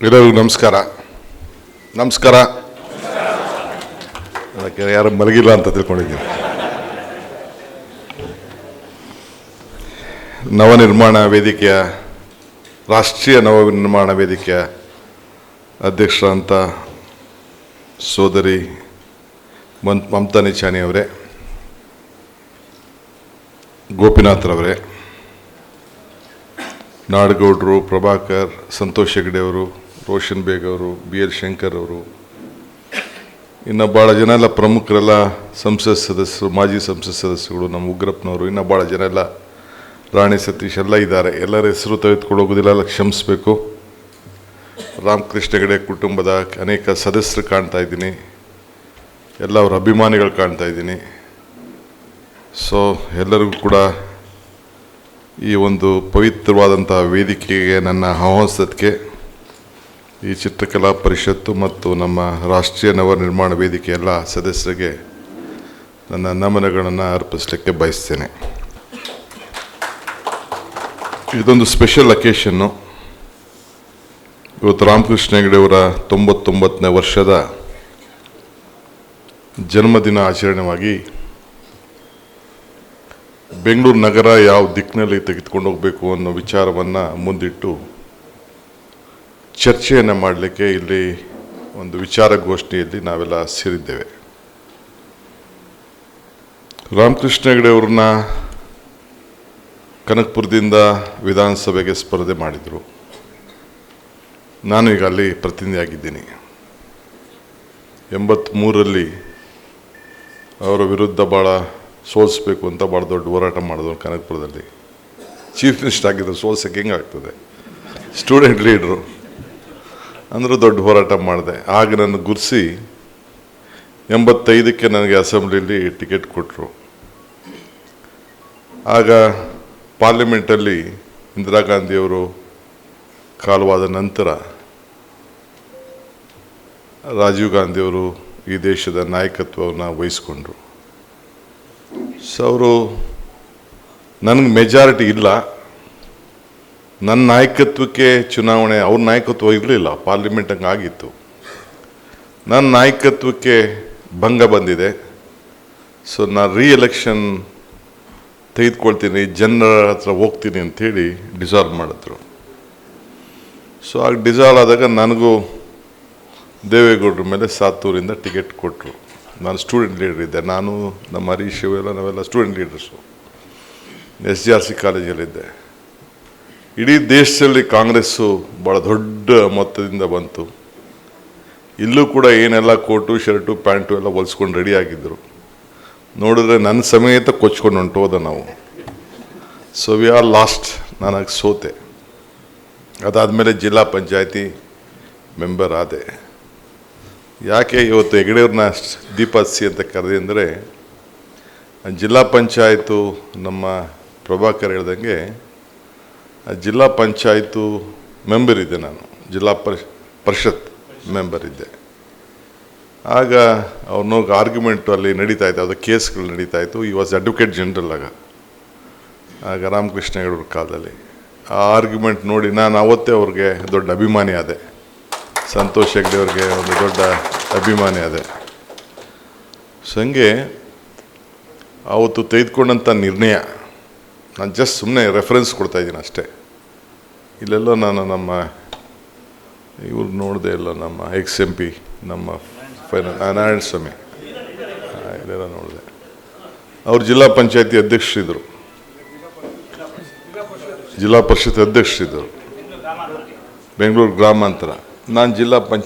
ಎಲ್ಲರಿಗೂ ನಮಸ್ಕಾರ. ನಮಸ್ಕಾರ. ಅದಕ್ಕೆ ಯಾರು ಮಲಗಿಲ್ಲ ಅಂತ ತಿಳ್ಕೊಂಡಿದ್ದೀನಿ. ನವನಿರ್ಮಾಣ ವೇದಿಕೆಯ ರಾಷ್ಟ್ರೀಯ ನವನಿರ್ಮಾಣ ವೇದಿಕೆಯ ಅಧ್ಯಕ್ಷರಂತ ಸೋದರಿ ಮಮತಾ ನಿಚಾಣಿ ಅವರೇ, ಗೋಪಿನಾಥ್ರವರೇ, ನಾಡಗೌಡರು, ಪ್ರಭಾಕರ್, ಸಂತೋಷ್ ಹೆಗಡೆ ಅವರು, ರೋಷನ್ ಬೇಗ್ ಅವರು, ಬಿ ಎಲ್ ಶಂಕರ್ ಅವರು, ಇನ್ನು ಭಾಳ ಜನ ಎಲ್ಲ ಪ್ರಮುಖರೆಲ್ಲ ಸಂಸತ್ ಸದಸ್ಯರು, ಮಾಜಿ ಸಂಸತ್ ಸದಸ್ಯರುಗಳು, ನಮ್ಮ ಉಗ್ರಪ್ಪನವರು, ಇನ್ನು ಭಾಳ ಜನ ಎಲ್ಲ, ರಾಣಿ ಸತೀಶ್ ಎಲ್ಲ ಇದ್ದಾರೆ. ಎಲ್ಲರ ಹೆಸರು ತೆಗೆದುಕೊಂಡು ಹೋಗೋದಿಲ್ಲ, ಎಲ್ಲ ಕ್ಷಮಿಸಬೇಕು. ರಾಮಕೃಷ್ಣ ಹೆಗಡೆ ಕುಟುಂಬದ ಅನೇಕ ಸದಸ್ಯರು ಕಾಣ್ತಾ ಇದ್ದೀನಿ, ಎಲ್ಲ ಅವರ ಅಭಿಮಾನಿಗಳು ಕಾಣ್ತಾ ಇದ್ದೀನಿ. ಸೊ ಎಲ್ಲರಿಗೂ ಕೂಡ ಈ ಒಂದು ಪವಿತ್ರವಾದಂಥ ವೇದಿಕೆಗೆ ನನ್ನ ಆಹ್ವಾನಿಸೋದಕ್ಕೆ ಈ ಚಿತ್ರಕಲಾ ಪರಿಷತ್ತು ಮತ್ತು ನಮ್ಮ ರಾಷ್ಟ್ರೀಯ ನವನಿರ್ಮಾಣ ವೇದಿಕೆ ಎಲ್ಲ ಸದಸ್ಯರಿಗೆ ನನ್ನ ನಮನಗಳನ್ನು ಅರ್ಪಿಸಲಿಕ್ಕೆ ಬಯಸ್ತೇನೆ. ಇದೊಂದು ಸ್ಪೆಷಲ್ ಅಕೇಶನ್ನು. ಇವತ್ತು ರಾಮಕೃಷ್ಣ ಹೆಗಡೆಯವರ 99ನೇ ವರ್ಷದ ಜನ್ಮದಿನ ಆಚರಣೆಯಾಗಿ ಬೆಂಗಳೂರು ನಗರ ಯಾವ ದಿಕ್ಕಿನಲ್ಲಿ ತೆಗೆದುಕೊಂಡು ಹೋಗಬೇಕು ಅನ್ನೋ ವಿಚಾರವನ್ನು ಮುಂದಿಟ್ಟು ಚರ್ಚೆಯನ್ನು ಮಾಡಲಿಕ್ಕೆ ಇಲ್ಲಿ ಒಂದು ವಿಚಾರಗೋಷ್ಠಿಯಲ್ಲಿ ನಾವೆಲ್ಲ ಸೇರಿದ್ದೇವೆ. ರಾಮಕೃಷ್ಣ ಹೆಗಡೆ ಅವ್ರನ್ನ ಕನಕಪುರದಿಂದ ವಿಧಾನಸಭೆಗೆ ಸ್ಪರ್ಧೆ ಮಾಡಿದರು. ನಾನು ಈಗ ಅಲ್ಲಿ ಪ್ರತಿನಿಧಿಯಾಗಿದ್ದೀನಿ. 83ರಲ್ಲಿ ಅವರ ವಿರುದ್ಧ ಭಾಳ ಸೋಲಿಸ್ಬೇಕು ಅಂತ ಭಾಳ ದೊಡ್ಡ ಹೋರಾಟ ಮಾಡಿದ್ರು. ಕನಕಪುರದಲ್ಲಿ ಚೀಫ್ ಮಿನಿಸ್ಟರ್ ಆಗಿದ್ರು. ಸೋಲ್ಸಕ್ಕೆ ಹೆಂಗಾಗ್ತದೆ? ಸ್ಟೂಡೆಂಟ್ ಲೀಡ್ರು ಅಂದರೂ ದೊಡ್ಡ ಹೋರಾಟ ಮಾಡಿದೆ. ಆಗ ನನ್ನ ಗುರ್ಸಿ 85ಕ್ಕೆ ನನಗೆ ಅಸೆಂಬ್ಲಿಯಲ್ಲಿ ಟಿಕೆಟ್ ಕೊಟ್ಟರು. ಆಗ ಪಾರ್ಲಿಮೆಂಟಲ್ಲಿ ಇಂದಿರಾ ಗಾಂಧಿಯವರು ಕಾಲವಾದ ನಂತರ ರಾಜೀವ್ ಗಾಂಧಿಯವರು ಈ ದೇಶದ ನಾಯಕತ್ವವನ್ನು ವಹಿಸ್ಕೊಂಡ್ರು. ಸೊ ಅವರು ನನಗೆ ಮೆಜಾರಿಟಿ ಇಲ್ಲ, ನನ್ನ ನಾಯಕತ್ವಕ್ಕೆ ಚುನಾವಣೆ, ಅವ್ರ ನಾಯಕತ್ವ ಇರಲಿಲ್ಲ, ಪಾರ್ಲಿಮೆಂಟ್ ಹಂಗೆ ಆಗಿತ್ತು. ನನ್ನ ನಾಯಕತ್ವಕ್ಕೆ ಭಂಗ ಬಂದಿದೆ. ಸೊ ನಾನು ರೀಎಲೆಕ್ಷನ್ ತೆಗೆದುಕೊಳ್ತೀನಿ, ಜನರ ಹತ್ರ ಹೋಗ್ತೀನಿ ಅಂಥೇಳಿ ಡಿಸಾಲ್ವ್ ಮಾಡಿದ್ರು. ಸೊ ಆಗ ಡಿಸಾಲ್ವ್ ಆದಾಗ ನನಗೂ ದೇವೇಗೌಡರ ಮೇಲೆ ಸಾತ್ತೂರಿಂದ ಟಿಕೆಟ್ ಕೊಟ್ಟರು. ನಾನು ಸ್ಟೂಡೆಂಟ್ ಲೀಡರ್ ಇದ್ದೆ. ನಾನು, ನಮ್ಮ ಹರೀಶ್ ಇವೆಲ್ಲ ನಾವೆಲ್ಲ ಸ್ಟೂಡೆಂಟ್ ಲೀಡರ್ಸು. SGRC ಕಾಲೇಜಲ್ಲಿದ್ದೆ. ಇಡೀ ದೇಶದಲ್ಲಿ ಕಾಂಗ್ರೆಸ್ಸು ಭಾಳ ದೊಡ್ಡ ಮೊತ್ತದಿಂದ ಬಂತು. ಇಲ್ಲೂ ಕೂಡ ಏನೆಲ್ಲ ಕೋಟು ಶರ್ಟು ಪ್ಯಾಂಟು ಎಲ್ಲ ಹೊಲ್ಸ್ಕೊಂಡು ರೆಡಿಯಾಗಿದ್ದರು. ನೋಡಿದ್ರೆ ನನ್ನ ಸಮೇತ ಕೊಚ್ಕೊಂಡು ಹೊಂಟೋದ ನಾವು. So we are last. ನನಗೆ ಸೋತೆ. ಅದಾದಮೇಲೆ ಜಿಲ್ಲಾ ಪಂಚಾಯತಿ ಮೆಂಬರ್ ಆದೆ. ಯಾಕೆ ಇವತ್ತು ಹೆಗಡೆಯವ್ರನ್ನ ದೀಪಾಸಿ ಅಂತ ಕರೆದೆ ಅಂದರೆ, ಜಿಲ್ಲಾ ಪಂಚಾಯತು ನಮ್ಮ ಪ್ರಭಾಕರ್ ಹೇಳ್ದಂಗೆ ಜಿಲ್ಲಾ ಪಂಚಾಯತು ಮೆಂಬರ್ ಇದ್ದೆ ನಾನು. ಜಿಲ್ಲಾ ಪರಿಷತ್ ಮೆಂಬರ್ ಇದ್ದೆ. ಆಗ ಅವ್ರನ್ನೋಗಿ ಆರ್ಗ್ಯುಮೆಂಟು ಅಲ್ಲಿ ನಡೀತಾಯಿತ್ತು, ಅದು ಕೇಸ್ಗಳು ನಡೀತಾಯಿತ್ತು. ಈ ವಾಸ್ ಅಡ್ವೊಕೇಟ್ ಜನರಲ್ ಆಗ ರಾಮಕೃಷ್ಣ ಹೆಗಡೆಯವ್ರ ಕಾಲದಲ್ಲಿ. ಆ ಆರ್ಗ್ಯುಮೆಂಟ್ ನೋಡಿ ನಾನು ಅವತ್ತೇ ಅವ್ರಿಗೆ ದೊಡ್ಡ ಅಭಿಮಾನಿ ಆದೆ. ಸಂತೋಷ್ ಹೆಗಡೆ ಅವ್ರಿಗೆ ಒಂದು ದೊಡ್ಡ ಅಭಿಮಾನಿ ಅದೇ. ಸೊ ಹಂಗೆ ಅವತ್ತು ತೆಗೆದುಕೊಂಡಂಥ ನಿರ್ಣಯ, ನಾನು ಜಸ್ಟ್ ಸುಮ್ಮನೆ ರೆಫರೆನ್ಸ್ ಕೊಡ್ತಾಯಿದ್ದೀನಿ ಅಷ್ಟೇ. ಇಲ್ಲೆಲ್ಲೋ ನಾನು ನಮ್ಮ ಇವ್ರು ನೋಡಿದೆ, ಎಲ್ಲ ನಮ್ಮ XMP ನಮ್ಮ ನಾರಾಯಣ ಸ್ವಾಮಿ ಇದೆಲ್ಲ ನೋಡಿದೆ. ಅವ್ರು ಜಿಲ್ಲಾ ಪಂಚಾಯತಿ ಅಧ್ಯಕ್ಷರಿದ್ದರು, ಜಿಲ್ಲಾ ಪರಿಷತ್ ಅಧ್ಯಕ್ಷರಿದ್ದರು ಬೆಂಗಳೂರು ಗ್ರಾಮಾಂತರ. ನಾನು ಜಿಲ್ಲಾ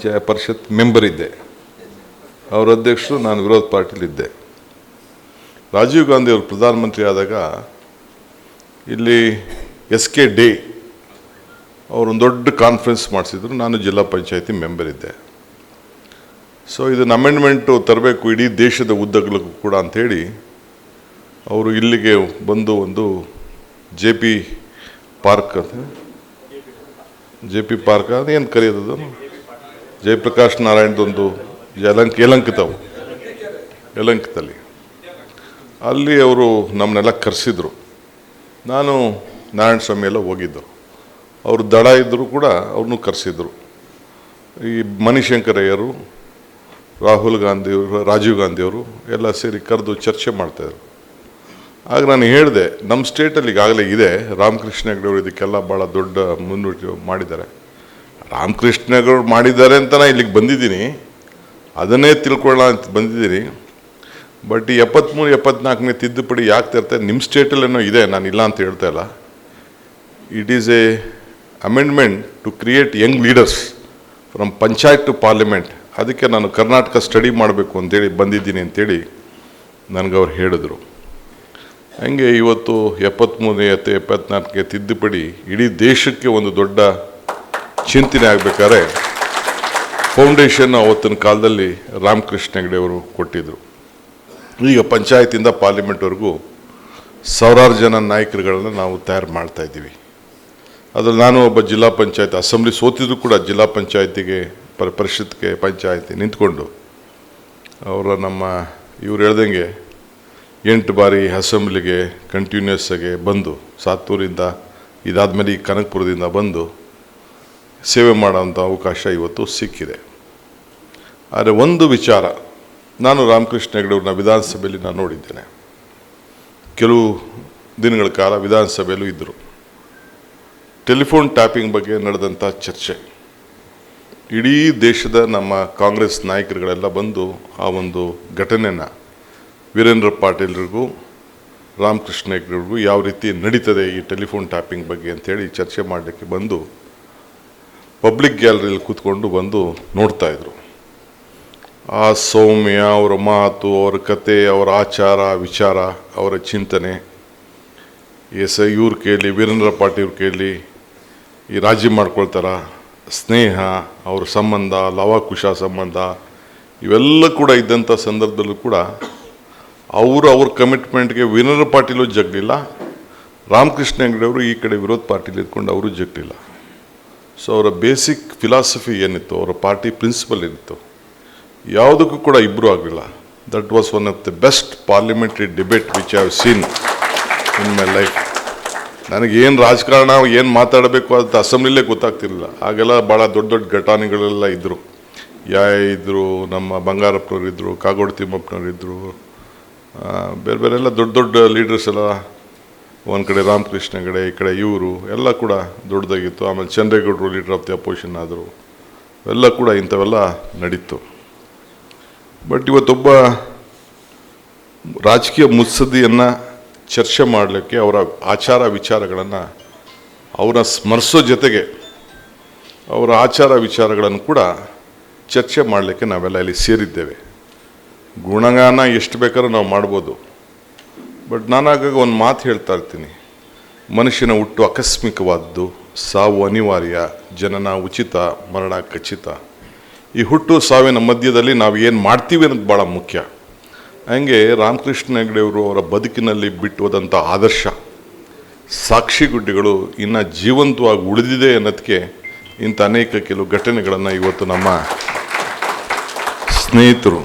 ಪರಿಷತ್ ಮೆಂಬರ್ ಇದ್ದೆ. ಅವರ ಅಧ್ಯಕ್ಷರು, ನಾನು ವಿರೋಧ ಪಾರ್ಟಿಲಿದ್ದೆ. ರಾಜೀವ್ ಗಾಂಧಿ ಅವರು ಪ್ರಧಾನಮಂತ್ರಿ ಆದಾಗ ಇಲ್ಲಿ SK ಡೇ ಅವರೊಂದು ದೊಡ್ಡ ಕಾನ್ಫರೆನ್ಸ್ ಮಾಡಿಸಿದ್ರು. ನಾನು ಜಿಲ್ಲಾ ಪಂಚಾಯತಿ ಮೆಂಬರ್ ಇದ್ದೆ. ಸೊ ಇದನ್ನು ಅಮೆಂಡ್ಮೆಂಟು ತರಬೇಕು ಇಡೀ ದೇಶದ ಉದ್ದಗಲಕ್ಕೂ ಕೂಡ ಅಂಥೇಳಿ ಅವರು ಇಲ್ಲಿಗೆ ಬಂದು ಒಂದು JP ಪಾರ್ಕ್ ಅದೇನು ಕರೆಯೋದು, ಜಯಪ್ರಕಾಶ್ ನಾರಾಯಣದೊಂದು ಯಲಂಕದಲ್ಲಿ ಅಲ್ಲಿ ಅವರು ನಮ್ಮನ್ನೆಲ್ಲ ಕರೆಸಿದ್ರು. ನಾನು ನಾರಾಯಣ ಸ್ವಾಮಿ ಎಲ್ಲ ಹೋಗಿದ್ದು. ಅವರು ದಡ ಇದ್ದರೂ ಕೂಡ ಅವ್ರನ್ನೂ ಕರೆಸಿದ್ರು. ಈ ಮಣಿಶಂಕರಯ್ಯರು, ರಾಹುಲ್ ಗಾಂಧಿಯವರು, ರಾಜೀವ್ ಗಾಂಧಿಯವರು ಎಲ್ಲ ಸೇರಿ ಕರೆದು ಚರ್ಚೆ ಮಾಡ್ತಾಯಿದ್ರು. ಆಗ ನಾನು ಹೇಳಿದೆ, ನಮ್ಮ ಸ್ಟೇಟಲ್ಲಿ ಈಗಾಗಲೇ ಇದೆ, ರಾಮಕೃಷ್ಣ ಹೆಗಡೆಯವರು ಇದಕ್ಕೆಲ್ಲ ಭಾಳ ದೊಡ್ಡ ಮುನ್ನುಡಿ ಮಾಡಿದ್ದಾರೆ. ರಾಮಕೃಷ್ಣ ಹೆಗಡೆಯವರು ಮಾಡಿದ್ದಾರೆ ಅಂತ ನಾನು ಇಲ್ಲಿಗೆ ಬಂದಿದ್ದೀನಿ, ಅದನ್ನೇ ತಿಳ್ಕೊಳ್ಳೋಣ ಅಂತ ಬಂದಿದ್ದೀನಿ. ಬಟ್ ಈ 73-74ನೇ ತಿದ್ದುಪಡಿ ಯಾಕೆ ತರ್ತಾರೆ? ನಿಮ್ಮ ಸ್ಟೇಟಲ್ಲೇನೋ ಇದೆ, ನಾನು ಇಲ್ಲ ಅಂತ ಹೇಳ್ತಾ ಇಲ್ಲ. It is a amendment to create young leaders from panchayat to parliament. ಅದಕ್ಕೆ ನಾನು ಕರ್ನಾಟಕ ಸ್ಟಡಿ ಮಾಡಬೇಕು ಅಂತೇಳಿ ಬಂದಿದ್ದೀನಿ ಅಂತೇಳಿ ನನಗೆ ಅವ್ರು ಹೇಳಿದ್ರು. ಹಂಗೆ ಇವತ್ತು 73-74ಕ್ಕೆ ತಿದ್ದುಪಡಿ ಇಡೀ ದೇಶಕ್ಕೆ ಒಂದು ದೊಡ್ಡ ಚಿಂತನೆ ಆಗಬೇಕಾದ್ರೆ ಫೌಂಡೇಶನ್ ಅವತ್ತಿನ ಕಾಲದಲ್ಲಿ ರಾಮಕೃಷ್ಣ ಹೆಗಡೆಯವರು ಕೊಟ್ಟಿದ್ದರು. ಈಗ ಪಂಚಾಯತಿಂದ ಪಾರ್ಲಿಮೆಂಟ್ವರೆಗೂ ಸಾವಿರಾರು ಜನ ನಾಯಕರುಗಳನ್ನ ನಾವು ತಯಾರು ಮಾಡ್ತಾಯಿದ್ದೀವಿ. ಅದ್ರಲ್ಲಿ ನಾನು ಒಬ್ಬ ಜಿಲ್ಲಾ ಪಂಚಾಯತ್ ಅಸೆಂಬ್ಲಿ ಸೋತಿದ್ರು ಕೂಡ ಜಿಲ್ಲಾ ಪಂಚಾಯತಿಗೆ ಪರಿಷತ್ಗೆ ಪಂಚಾಯತಿ ನಿಂತ್ಕೊಂಡು ಅವರ ನಮ್ಮ ಇವ್ರು ಹೇಳ್ದಂಗೆ 8 ಬಾರಿ ಅಸೆಂಬ್ಲಿಗೆ ಕಂಟಿನ್ಯೂಸ್ ಆಗಿ ಬಂದು ಸಾತ್ತೂರಿಂದ ಇದಾದಮೇಲೆ ಈ ಕನಕಪುರದಿಂದ ಬಂದು ಸೇವೆ ಮಾಡೋಂಥ ಅವಕಾಶ ಇವತ್ತು ಸಿಕ್ಕಿದೆ. ಆದರೆ ಒಂದು ವಿಚಾರ, ನಾನು ರಾಮಕೃಷ್ಣ ಹೆಗಡೆಯವ್ರನ್ನ ವಿಧಾನಸಭೆಯಲ್ಲಿ ನಾನು ನೋಡಿದ್ದೇನೆ. ಕೆಲವು ದಿನಗಳ ಕಾಲ ವಿಧಾನಸಭೆಯಲ್ಲೂ ಇದ್ದರು. ಟೆಲಿಫೋನ್ ಟ್ಯಾಪಿಂಗ್ ಬಗ್ಗೆ ನಡೆದಂಥ ಚರ್ಚೆ, ಇಡೀ ದೇಶದ ನಮ್ಮ ಕಾಂಗ್ರೆಸ್ ನಾಯಕರುಗಳೆಲ್ಲ ಬಂದು ಆ ಒಂದು ಘಟನೆಯನ್ನು ವೀರೇಂದ್ರ ಪಾಟೀಲ್ರಿಗೂ ರಾಮಕೃಷ್ಣ ಹೆಗಡೆಯವ್ರಿಗೂ ಯಾವ ರೀತಿ ನಡೀತದೆ ಈ ಟೆಲಿಫೋನ್ ಟ್ಯಾಪಿಂಗ್ ಬಗ್ಗೆ ಅಂಥೇಳಿ ಚರ್ಚೆ ಮಾಡಲಿಕ್ಕೆ ಬಂದು ಪಬ್ಲಿಕ್ ಗ್ಯಾಲರಿಯಲ್ಲಿ ಕೂತ್ಕೊಂಡು ಬಂದು ನೋಡ್ತಾಯಿದ್ರು. ಆ ಸೌಮ್ಯ, ಅವರ ಮಾತು, ಅವರ ಕತೆ, ಅವರ ಆಚಾರ ವಿಚಾರ, ಅವರ ಚಿಂತನೆ, ಇವ್ರ ಕೇಳಿ ವೀರೇಂದ್ರ ಪಾಟೀಲ್ ಕೇಳಿ ಈ ರಾಜಿ ಮಾಡ್ಕೊಳ್ತಾರ, ಸ್ನೇಹ, ಅವ್ರ ಸಂಬಂಧ, ಲವಕುಶ ಸಂಬಂಧ ಇವೆಲ್ಲ ಕೂಡ ಇದ್ದಂಥ ಸಂದರ್ಭದಲ್ಲೂ ಕೂಡ ಅವ್ರ ಕಮಿಟ್ಮೆಂಟ್ಗೆ ವೀರೇಂದ್ರ ಪಾಟೀಲು ಜಗ್ಲಿಲ್ಲ, ರಾಮಕೃಷ್ಣ ಹೆಗಡೆಯವರು ಈ ಕಡೆ ವಿರೋಧ ಪಾರ್ಟಿಲಿ ಇದ್ಕೊಂಡು ಅವರು ಜಗ್ಲಿಲ್ಲ. ಸೊ ಅವರ ಬೇಸಿಕ್ ಫಿಲಾಸಫಿ ಏನಿತ್ತು, ಅವರ ಪಾರ್ಟಿ ಪ್ರಿನ್ಸಿಪಲ್ ಏನಿತ್ತು, ಯಾವುದಕ್ಕೂ ಕೂಡ ಇಬ್ಬರು ಆಗಲಿಲ್ಲ. That was one of the best parliamentary debate which I have seen in my life. ನನಗೇನು ರಾಜಕಾರಣ ಏನು ಮಾತಾಡಬೇಕು ಅಂತ ಅಸೆಂಬ್ಲಿಲೇ ಗೊತ್ತಾಗ್ತಿರಲಿಲ್ಲ. ಆಗೆಲ್ಲ ಭಾಳ ದೊಡ್ಡ ದೊಡ್ಡ ಘಟನೆಗಳೆಲ್ಲ ಇದ್ದರು. ಇದ್ದರು, ನಮ್ಮ ಬಂಗಾರಪ್ಪನವ್ರು ಇದ್ದರು, ಕಾಗೋಡು ತಿಮ್ಮಪ್ಪನವ್ರು ಇದ್ದರು, ಬೇರೆ ಬೇರೆ ಎಲ್ಲ ದೊಡ್ಡ ದೊಡ್ಡ ಲೀಡರ್ಸ್ ಎಲ್ಲ, ಒಂದು ಕಡೆ ರಾಮಕೃಷ್ಣ ಹೆಗಡೆ, ಈ ಕಡೆ ಇವರು ಎಲ್ಲ ಕೂಡ ದೊಡ್ಡದಾಗಿತ್ತು. ಆಮೇಲೆ ಚಂದ್ರೇಗೌಡರು ಲೀಡರ್ ಆಫ್ ದಿ ಅಪೋಸಿಷನ್ ಆದರು. ಎಲ್ಲ ಕೂಡ ಇಂಥವೆಲ್ಲ ನಡೀತು. ಬಟ್ ಇವತ್ತೊಬ್ಬ ರಾಜಕೀಯ ಮುತ್ಸದ್ದಿಯನ್ನು ಚರ್ಚೆ ಮಾಡಲಿಕ್ಕೆ ಅವರ ಆಚಾರ ವಿಚಾರಗಳನ್ನು ಅವರ ಸ್ಮರಿಸೋ ಜೊತೆಗೆ ಅವರ ಆಚಾರ ವಿಚಾರಗಳನ್ನು ಕೂಡ ಚರ್ಚೆ ಮಾಡಲಿಕ್ಕೆ ನಾವೆಲ್ಲ ಇಲ್ಲಿ ಸೇರಿದ್ದೇವೆ. ಗುಣಗಾನ ಎಷ್ಟು ಬೇಕಾದ್ರೂ ನಾವು ಮಾಡ್ಬೋದು. ಬಟ್ ನಾನಾಗ ಒಂದು ಮಾತು ಹೇಳ್ತಾ ಇರ್ತೀನಿ, ಮನುಷ್ಯನ ಹುಟ್ಟು ಆಕಸ್ಮಿಕವಾದ್ದು, ಸಾವು ಅನಿವಾರ್ಯ, ಜನನ ಉಚಿತ, ಮರಣ ಖಚಿತ. ಈ ಹುಟ್ಟು ಸಾವಿನ ಮಧ್ಯದಲ್ಲಿ ನಾವು ಏನು ಮಾಡ್ತೀವಿ ಅನ್ನೋದು ಭಾಳ ಮುಖ್ಯ. ಹಂಗೆ ರಾಮಕೃಷ್ಣ ಹೆಗಡೆಯವರು ಅವರ ಬದುಕಿನಲ್ಲಿ ಬಿಟ್ಟುವುದಂಥ ಆದರ್ಶ ಸಾಕ್ಷಿಗುಡ್ಡೆಗಳು ಇನ್ನು ಜೀವಂತವಾಗಿ ಉಳಿದಿದೆ ಅನ್ನೋದಕ್ಕೆ ಇಂಥ ಅನೇಕ ಕೆಲವು ಘಟನೆಗಳನ್ನು ಇವತ್ತು ನಮ್ಮ ಸ್ನೇಹಿತರು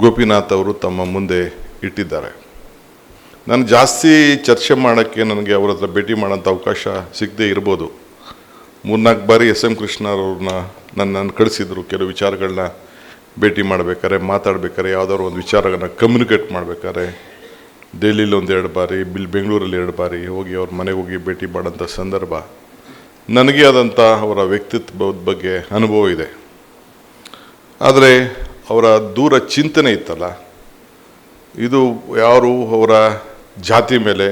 ಗೋಪಿನಾಥ್ ಅವರು ತಮ್ಮ ಮುಂದೆ ಇಟ್ಟಿದ್ದಾರೆ. ನಾನು ಜಾಸ್ತಿ ಚರ್ಚೆ ಮಾಡೋಕ್ಕೆ ನನಗೆ ಅವ್ರ ಹತ್ರ ಭೇಟಿ ಮಾಡೋಂಥ ಅವಕಾಶ ಸಿಗದೇ ಇರ್ಬೋದು. 3-4 ಬಾರಿ SM ಕೃಷ್ಣರವ್ರನ್ನ ನನ್ನನ್ನು ಕಳಿಸಿದ್ರು ಕೆಲವು ವಿಚಾರಗಳನ್ನ ಭೇಟಿ ಮಾಡಬೇಕಾದ್ರೆ, ಮಾತಾಡ್ಬೇಕಾದ್ರೆ, ಯಾವುದಾದ್ರು ಒಂದು ವಿಚಾರಗಳನ್ನ ಕಮ್ಯುನಿಕೇಟ್ ಮಾಡಬೇಕಾದ್ರೆ. ಡೆಲ್ಲಿಲಿ 1-2 ಬಾರಿ, ಬೆಂಗಳೂರಲ್ಲಿ 2 ಬಾರಿ ಹೋಗಿ ಅವ್ರ ಮನೆಗೆ ಹೋಗಿ ಭೇಟಿ ಮಾಡೋಂಥ ಸಂದರ್ಭ. ನನಗೆ ಆದಂಥ ಅವರ ವ್ಯಕ್ತಿತ್ವದ ಬಗ್ಗೆ ಅನುಭವ ಇದೆ. ಆದರೆ ಅವರ ದೂರ ಚಿಂತನೆ ಇತ್ತಲ್ಲ, ಇದು ಯಾರು ಅವರ ಜಾತಿ ಮೇಲೆ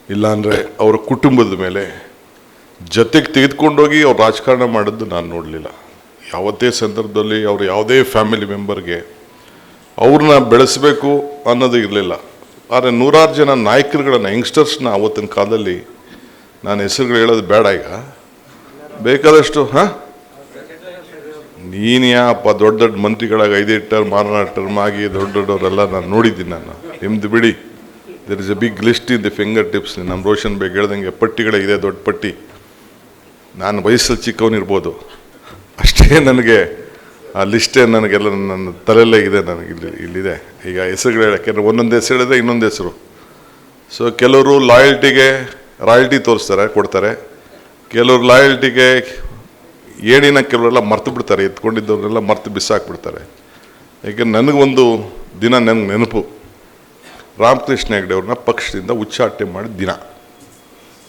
ಇಲ್ಲಾಂದರೆ ಅವರ ಕುಟುಂಬದ ಮೇಲೆ ಜೊತೆಗೆ ತೆಗೆದುಕೊಂಡೋಗಿ ಅವ್ರು ರಾಜಕಾರಣ ಮಾಡೋದು ನಾನು ನೋಡಲಿಲ್ಲ. ಯಾವತ್ತೇ ಸಂದರ್ಭದಲ್ಲಿ ಅವರು ಯಾವುದೇ ಫ್ಯಾಮಿಲಿ ಮೆಂಬರ್ಗೆ ಅವ್ರನ್ನ ಬೆಳೆಸಬೇಕು ಅನ್ನೋದು ಇರಲಿಲ್ಲ. ಆದರೆ 100 ಜನ ನಾಯಕರುಗಳನ್ನ, ಯಂಗ್ಸ್ಟರ್ಸ್ನ ಅವತ್ತಿನ ಕಾಲದಲ್ಲಿ, ನಾನು ಹೆಸರುಗಳು ಹೇಳೋದು ಬೇಡ ಈಗ, ಬೇಕಾದಷ್ಟು ನೀನು ಯಾಪ ದೊಡ್ಡ ದೊಡ್ಡ ಮಂತ್ರಿಗಳಾಗಿ 5 ಟರ್ಮ್ 6 ಟರ್ಮ್ ಆಗಿ ದೊಡ್ಡವರೆಲ್ಲ ನಾನು ನೋಡಿದ್ದೀನಿ. ನಾನು ನಿಮ್ದು ಬಿಡಿ, there is a big list in the finger tips. ನಮ್ಮ ರೋಷನ್ ಬೇಗ್ ಹೇಳ್ದಂಗೆ ಪಟ್ಟಿಗಳೇ ಇದೆ, ದೊಡ್ಡ ಪಟ್ಟಿ. ನಾನು ವಯಸ್ಸಲ್ಲಿ ಚಿಕ್ಕವನಿರ್ಬೋದು, ಅಷ್ಟೇ ನನಗೆ ಆ ಲಿಸ್ಟೇ ನನಗೆಲ್ಲ ನನ್ನ ತಲೆಯಲ್ಲೇ ಇದೆ. ನನಗೆ ಇಲ್ಲಿದೆ ಈಗ ಹೆಸರುಗಳು ಯಾಕೆಂದರೆ ಒಂದೊಂದು ಹೆಸರು ಹೇಳಿದ್ರೆ ಇನ್ನೊಂದು ಹೆಸರು. ಸೊ ಕೆಲವರು ರಾಯಲ್ಟಿ ತೋರಿಸ್ತಾರೆ, ಕೊಡ್ತಾರೆ. ಕೆಲವರು ಲಾಯಲ್ಟಿಗೆ ಏಣಿನ ಕೆಲವರೆಲ್ಲ ಮರ್ತು ಬಿಡ್ತಾರೆ, ಎತ್ಕೊಂಡಿದ್ದವರೆಲ್ಲ ಮರ್ತು ಬಿಸಾಕ್ಬಿಡ್ತಾರೆ. ಯಾಕೆ ನನಗೊಂದು ದಿನ ನನಗೆ ನೆನಪು, ರಾಮಕೃಷ್ಣ ಹೆಗಡೆ ಅವ್ರನ್ನ ಪಕ್ಷದಿಂದ ಉಚ್ಚಾಟನೆ ಮಾಡಿದ ದಿನ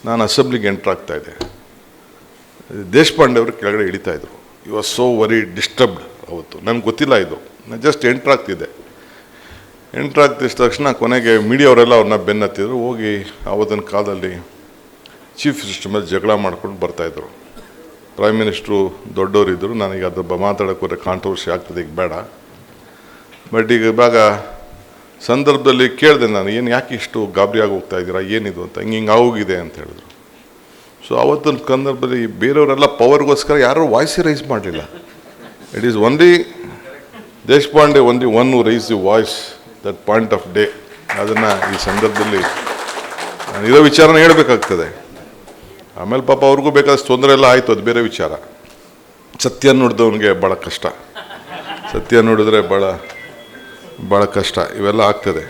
ನಾನು ಅಸೆಂಬ್ಲಿಗೆ ಎಂಟ್ರ್ ಆಗ್ತಾಯಿದ್ದೆ. ದೇಶಪಾಂಡೆ ಅವರು ಕೆಳಗಡೆ ಇಳಿತಾಯಿದ್ರು. You was so very disturbed ಅವತ್ತು. ನನಗೆ ಗೊತ್ತಿಲ್ಲ ಇದು, ನಾನು ಜಸ್ಟ್ ಎಂಟ್ರ್ ಆಗ್ತಿದ್ದೆ. ಎಂಟ್ರ್ ಆಗ್ತಿದ್ದ ತಕ್ಷಣ ಕೊನೆಗೆ ಮೀಡಿಯಾವರೆಲ್ಲ ಅವ್ರನ್ನ ಬೆನ್ನತ್ತಿದ್ರು. ಹೋಗಿ ಆವತ್ತಿನ ಕಾಲದಲ್ಲಿ ಚೀಫ್ ಮಿನಿಸ್ಟರ್ ಮೇಲೆ ಜಗಳ ಮಾಡ್ಕೊಂಡು ಬರ್ತಾಯಿದ್ರು. Prime minister ದೊಡ್ಡವರಿದ್ದರು. ನನಗೆ ಅದ್ರ ಮಾತಾಡೋಕ್ಕೆ ಹೋದರೆ ಕಾಂಟ್ರವರ್ಸಿ ಆಗ್ತದೆ, ಈಗ ಬೇಡ. ಬಟ್ ಈಗ ಇವಾಗ ಸಂದರ್ಭದಲ್ಲಿ ಕೇಳಿದೆ ನಾನು, ಏನು ಯಾಕೆ ಇಷ್ಟು ಗಾಬರಿಯಾಗಿ ಹೋಗ್ತಾ ಇದ್ದೀರಾ, ಏನಿದು ಅಂತ. ಹಿಂಗೆ ಆಗೋಗಿದೆ ಅಂತ ಹೇಳಿದ್ರು. ಸೊ ಆವತ್ತಿನ ಸಂದರ್ಭದಲ್ಲಿ ಬೇರೆಯವರೆಲ್ಲ ಪವರ್ಗೋಸ್ಕರ ಯಾರೂ ವಾಯ್ಸೇ ರೈಸ್ ಮಾಡಲಿಲ್ಲ. It is only Deshpande only one who raise the voice that point of day. ಅದನ್ನು ಈ ಸಂದರ್ಭದಲ್ಲಿ ನಾನು ಇರೋ ವಿಚಾರನ ಹೇಳಬೇಕಾಗ್ತದೆ. ಆಮೇಲೆ ಪಾಪ ಅವ್ರಿಗೂ ಬೇಕಾದಷ್ಟು ತೊಂದರೆ ಎಲ್ಲ ಆಯಿತು, ಅದು ಬೇರೆ ವಿಚಾರ. ಸತ್ಯ ನುಡಿದವನಿಗೆ ಭಾಳ ಕಷ್ಟ, ಸತ್ಯ ನುಡಿದ್ರೆ ಭಾಳ ಕಷ್ಟ, ಇವೆಲ್ಲ ಆಗ್ತದೆ.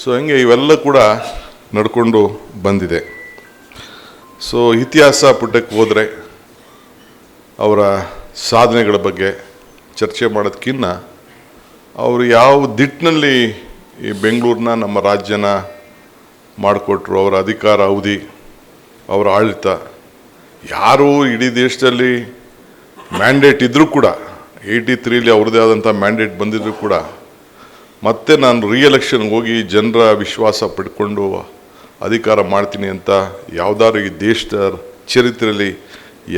ಸೊ ಹಂಗೆ ಇವೆಲ್ಲ ಕೂಡ ನಡ್ಕೊಂಡು ಬಂದಿದೆ. ಸೊ ಇತಿಹಾಸ ಪುಟಕ್ಕೆ ಹೋದರೆ ಅವರ ಸಾಧನೆಗಳ ಬಗ್ಗೆ ಚರ್ಚೆ ಮಾಡೋದಕ್ಕಿಂತ ಅವರು ಯಾವ ದಿಟ್ಟಿನಲ್ಲಿ ಈ ಬೆಂಗಳೂರನ್ನ, ನಮ್ಮ ರಾಜ್ಯನ ಮಾಡಿಕೊಟ್ರು, ಅವರ ಅಧಿಕಾರ ಅವಧಿ, ಅವರ ಆಡಳಿತ, ಯಾರು ಇಡೀ ದೇಶದಲ್ಲಿ ಮ್ಯಾಂಡೇಟ್ ಇದ್ದರೂ ಕೂಡ 83ಲಿ ಅವ್ರದ್ದೇ ಆದಂಥ ಮ್ಯಾಂಡೇಟ್ ಬಂದಿದ್ದರೂ ಕೂಡ ಮತ್ತೆ ನಾನು ರಿಎಲೆಕ್ಷನ್ಗೆ ಹೋಗಿ ಜನರ ವಿಶ್ವಾಸ ಪಡ್ಕೊಂಡು ಅಧಿಕಾರ ಮಾಡ್ತೀನಿ ಅಂತ ಯಾವುದಾದ್ರು ಈ ದೇಶದ ಚರಿತ್ರೆಯಲ್ಲಿ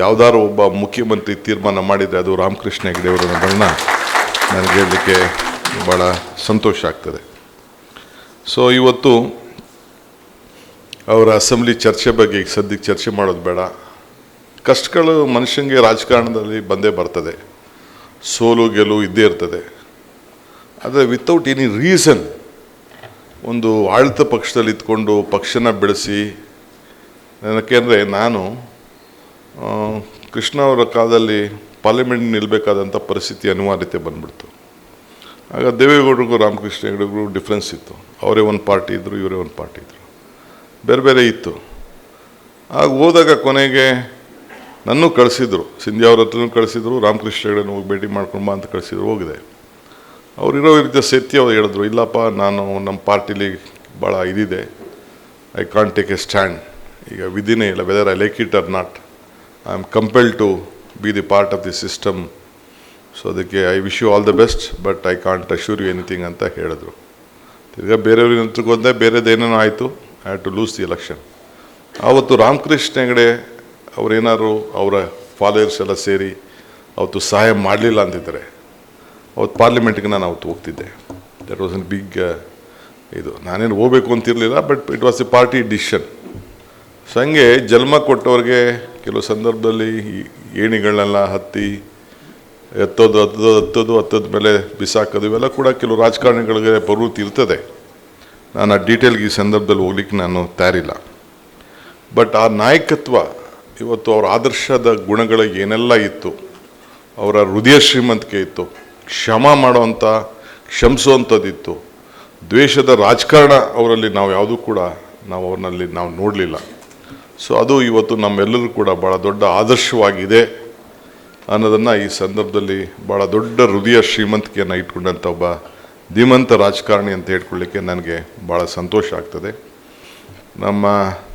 ಯಾವುದಾದ್ರು ಒಬ್ಬ ಮುಖ್ಯಮಂತ್ರಿ ತೀರ್ಮಾನ ಮಾಡಿದರೆ ಅದು ರಾಮಕೃಷ್ಣ ಹೆಗಡೆ ಅವರನ್ನ ನನಗೆ ಹೇಳಲಿಕ್ಕೆ ಭಾಳ ಸಂತೋಷ ಆಗ್ತದೆ. ಸೊ ಇವತ್ತು ಅವರ ಅಸೆಂಬ್ಲಿ ಚರ್ಚೆ ಬಗ್ಗೆ ಈಗ ಸದ್ಯಕ್ಕೆ ಚರ್ಚೆ ಮಾಡೋದು ಬೇಡ. ಕಷ್ಟಗಳು ಮನುಷ್ಯನಿಗೆ ರಾಜಕಾರಣದಲ್ಲಿ ಬಂದೇ ಬರ್ತದೆ, ಸೋಲು ಗೆಲುವು ಇದ್ದೇ ಇರ್ತದೆ. ಆದರೆ ವಿತೌಟ್ ಎನಿ ರೀಸನ್ ಒಂದು ಆಡಳಿತ ಪಕ್ಷದಲ್ಲಿ ಇದ್ಕೊಂಡು ಪಕ್ಷನ ಬೆಳೆಸಿ, ಯಾಕೆಂದರೆ ನಾನು ಕೃಷ್ಣ ಅವರ ಕಾಲದಲ್ಲಿ ಪಾರ್ಲಿಮೆಂಟ್ ನಿಲ್ಲಬೇಕಾದಂಥ ಪರಿಸ್ಥಿತಿ ಅನಿವಾರ್ಯತೆ ಬಂದ್ಬಿಡ್ತು. ಆಗ ದೇವೇಗೌಡರಿಗೂ ರಾಮಕೃಷ್ಣ ಹೆಗಡೆಗೂ ಡಿಫ್ರೆನ್ಸ್ ಇತ್ತು. ಅವರೇ ಒಂದು ಪಾರ್ಟಿ ಇದ್ದರು, ಇವರೇ ಒಂದು ಪಾರ್ಟಿ ಇದ್ದರು, ಬೇರೆ ಬೇರೆ ಇತ್ತು. ಆಗ ಹೋದಾಗ ಕೊನೆಗೆ ನನ್ನೂ ಕಳಿಸಿದ್ರು, ಸಿಂಧ್ಯಾ ಅವ್ರ ಹತ್ರನೂ ಕಳಿಸಿದ್ರು, ರಾಮಕೃಷ್ಣ ಹೆಗಡೆನ ಹೋಗಿ ಭೇಟಿ ಮಾಡ್ಕೊಂಡು ಬಾ ಅಂತ ಕಳಿಸಿದ್ರು. ಹೋಗಿದೆ. ಅವರಿರೋ ರೀತಿಯ ಸತ್ಯ ಅವ್ರು ಹೇಳಿದ್ರು, ಇಲ್ಲಪ್ಪ ನಾನು ನಮ್ಮ ಪಾರ್ಟಿಲಿ ಭಾಳ ಇದಿದೆ, I can't take a stand. ಈಗ ವಿಧಿನೇ ಇಲ್ಲ, whether I like it or not, I am compel to be the part of the system. So ಅದಕ್ಕೆ I wish you all the best, but I can't assure you anything ಅಂತ ಹೇಳಿದ್ರು. ಈಗ ಬೇರೆಯವ್ರಿಗೆ ನಿಂತ್ಕೊಂಡೆ, ಬೇರೆದೇನೇನೋ ಆಯಿತು, I had to lose the election. ಆವತ್ತು ರಾಮಕೃಷ್ಣ ಹೆಗಡೆ ಅವರೇನಾದ್ರು ಅವರ ಫಾಲೋಯರ್ಸ್ ಎಲ್ಲ ಸೇರಿ ಅವತ್ತು ಸಹಾಯ ಮಾಡಲಿಲ್ಲ ಅಂತಿದ್ದಾರೆ, ಅವತ್ತು ಪಾರ್ಲಿಮೆಂಟ್ಗೆ ನಾನು ಅವತ್ತು ಹೋಗ್ತಿದ್ದೆ. ದಟ್ ವಾಸ್ ಎನ್ ಬಿಗ್ ಇದು. ನಾನೇನು ಹೋಗ್ಬೇಕು ಅಂತಿರಲಿಲ್ಲ, but it was a party decision. So ಹಂಗೆ ಜನ್ಮ ಕೊಟ್ಟವ್ರಿಗೆ ಕೆಲವು ಸಂದರ್ಭದಲ್ಲಿ ಏಣಿಗಳನ್ನೆಲ್ಲ ಹತ್ತಿ ಹತ್ತದ ಮೇಲೆ ಬಿಸಾಕೋದು, ಇವೆಲ್ಲ ಕೂಡ ಕೆಲವು ರಾಜಕಾರಣಿಗಳಿಗೆ ಪ್ರವೃತ್ತಿ ಇರ್ತದೆ. ನಾನು ಆ ಡೀಟೇಲ್ಗೆ ಈ ಸಂದರ್ಭದಲ್ಲಿ ಹೋಗ್ಲಿಕ್ಕೆ ನಾನು ತಯಾರಿಲ್ಲ. ಬಟ್ ಆ ನಾಯಕತ್ವ ಇವತ್ತು ಅವರ ಆದರ್ಶದ ಗುಣಗಳು ಏನೆಲ್ಲ ಇತ್ತು, ಅವರ ಹೃದಯ ಶ್ರೀಮಂತಿಕೆ ಇತ್ತು, ಕ್ಷಮ ಮಾಡುವಂಥ ಕ್ಷಮಿಸುವಂಥದ್ದಿತ್ತು, ದ್ವೇಷದ ರಾಜಕಾರಣ ಅವರಲ್ಲಿ ನಾವು ಯಾವುದೂ ಕೂಡ ಅವ್ರನ್ನಲ್ಲಿ ನಾವು ನೋಡಲಿಲ್ಲ. ಸೊ ಅದು ಇವತ್ತು ನಮ್ಮೆಲ್ಲರೂ ಕೂಡ ಭಾಳ ದೊಡ್ಡ ಆದರ್ಶವಾಗಿದೆ ಅನ್ನೋದನ್ನು ಈ ಸಂದರ್ಭದಲ್ಲಿ ಭಾಳ ದೊಡ್ಡ ಹೃದಯ ಶ್ರೀಮಂತಿಕೆಯನ್ನು ಇಟ್ಕೊಂಡಂಥ ಒಬ್ಬ ಧೀಮಂತ ರಾಜಕಾರಣಿ ಅಂತ ಹೇಳ್ಕೊಳ್ಳಿಕ್ಕೆ ನನಗೆ ಭಾಳ ಸಂತೋಷ ಆಗ್ತದೆ. ನಮ್ಮ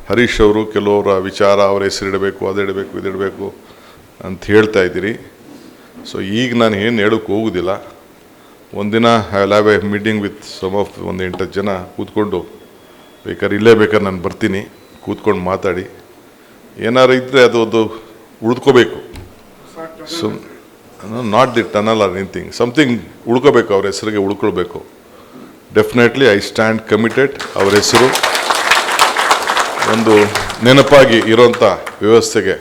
ಹರೀಶ್ ಅವರು ಕೆಲವರ ವಿಚಾರ, ಅವ್ರ ಹೆಸರಿಡಬೇಕು, ಅದಿಡಬೇಕು, ಇದಿಡಬೇಕು ಅಂತ ಹೇಳ್ತಾ ಇದ್ದೀರಿ. ಸೊ ಈಗ ನಾನು ಏನು ಹೇಳೋಕ್ಕೆ ಹೋಗೋದಿಲ್ಲ. ಒಂದಿನ I will have a meeting with some of ಒಂದು 8 ಜನ ಕೂತ್ಕೊಂಡು, ಬೇಕಾದ್ರೆ ಇಲ್ಲೇ ಬೇಕಾದ್ರೆ ನಾನು ಬರ್ತೀನಿ, ಕೂತ್ಕೊಂಡು ಮಾತಾಡಿ ಏನಾರು ಇದ್ದರೆ ಅದು ಉಳ್ಕೋಬೇಕು. So not the tunnel or anything, something ಉಳ್ಕೋಬೇಕು, ಅವ್ರ ಹೆಸರಿಗೆ ಉಳ್ಕೊಳ್ಬೇಕು. Definitely I stand committed. ಅವ್ರ ಹೆಸರು ಒಂದು ನೆನಪಾಗಿ ಇರೋಂಥ ವ್ಯವಸ್ಥೆಗೆ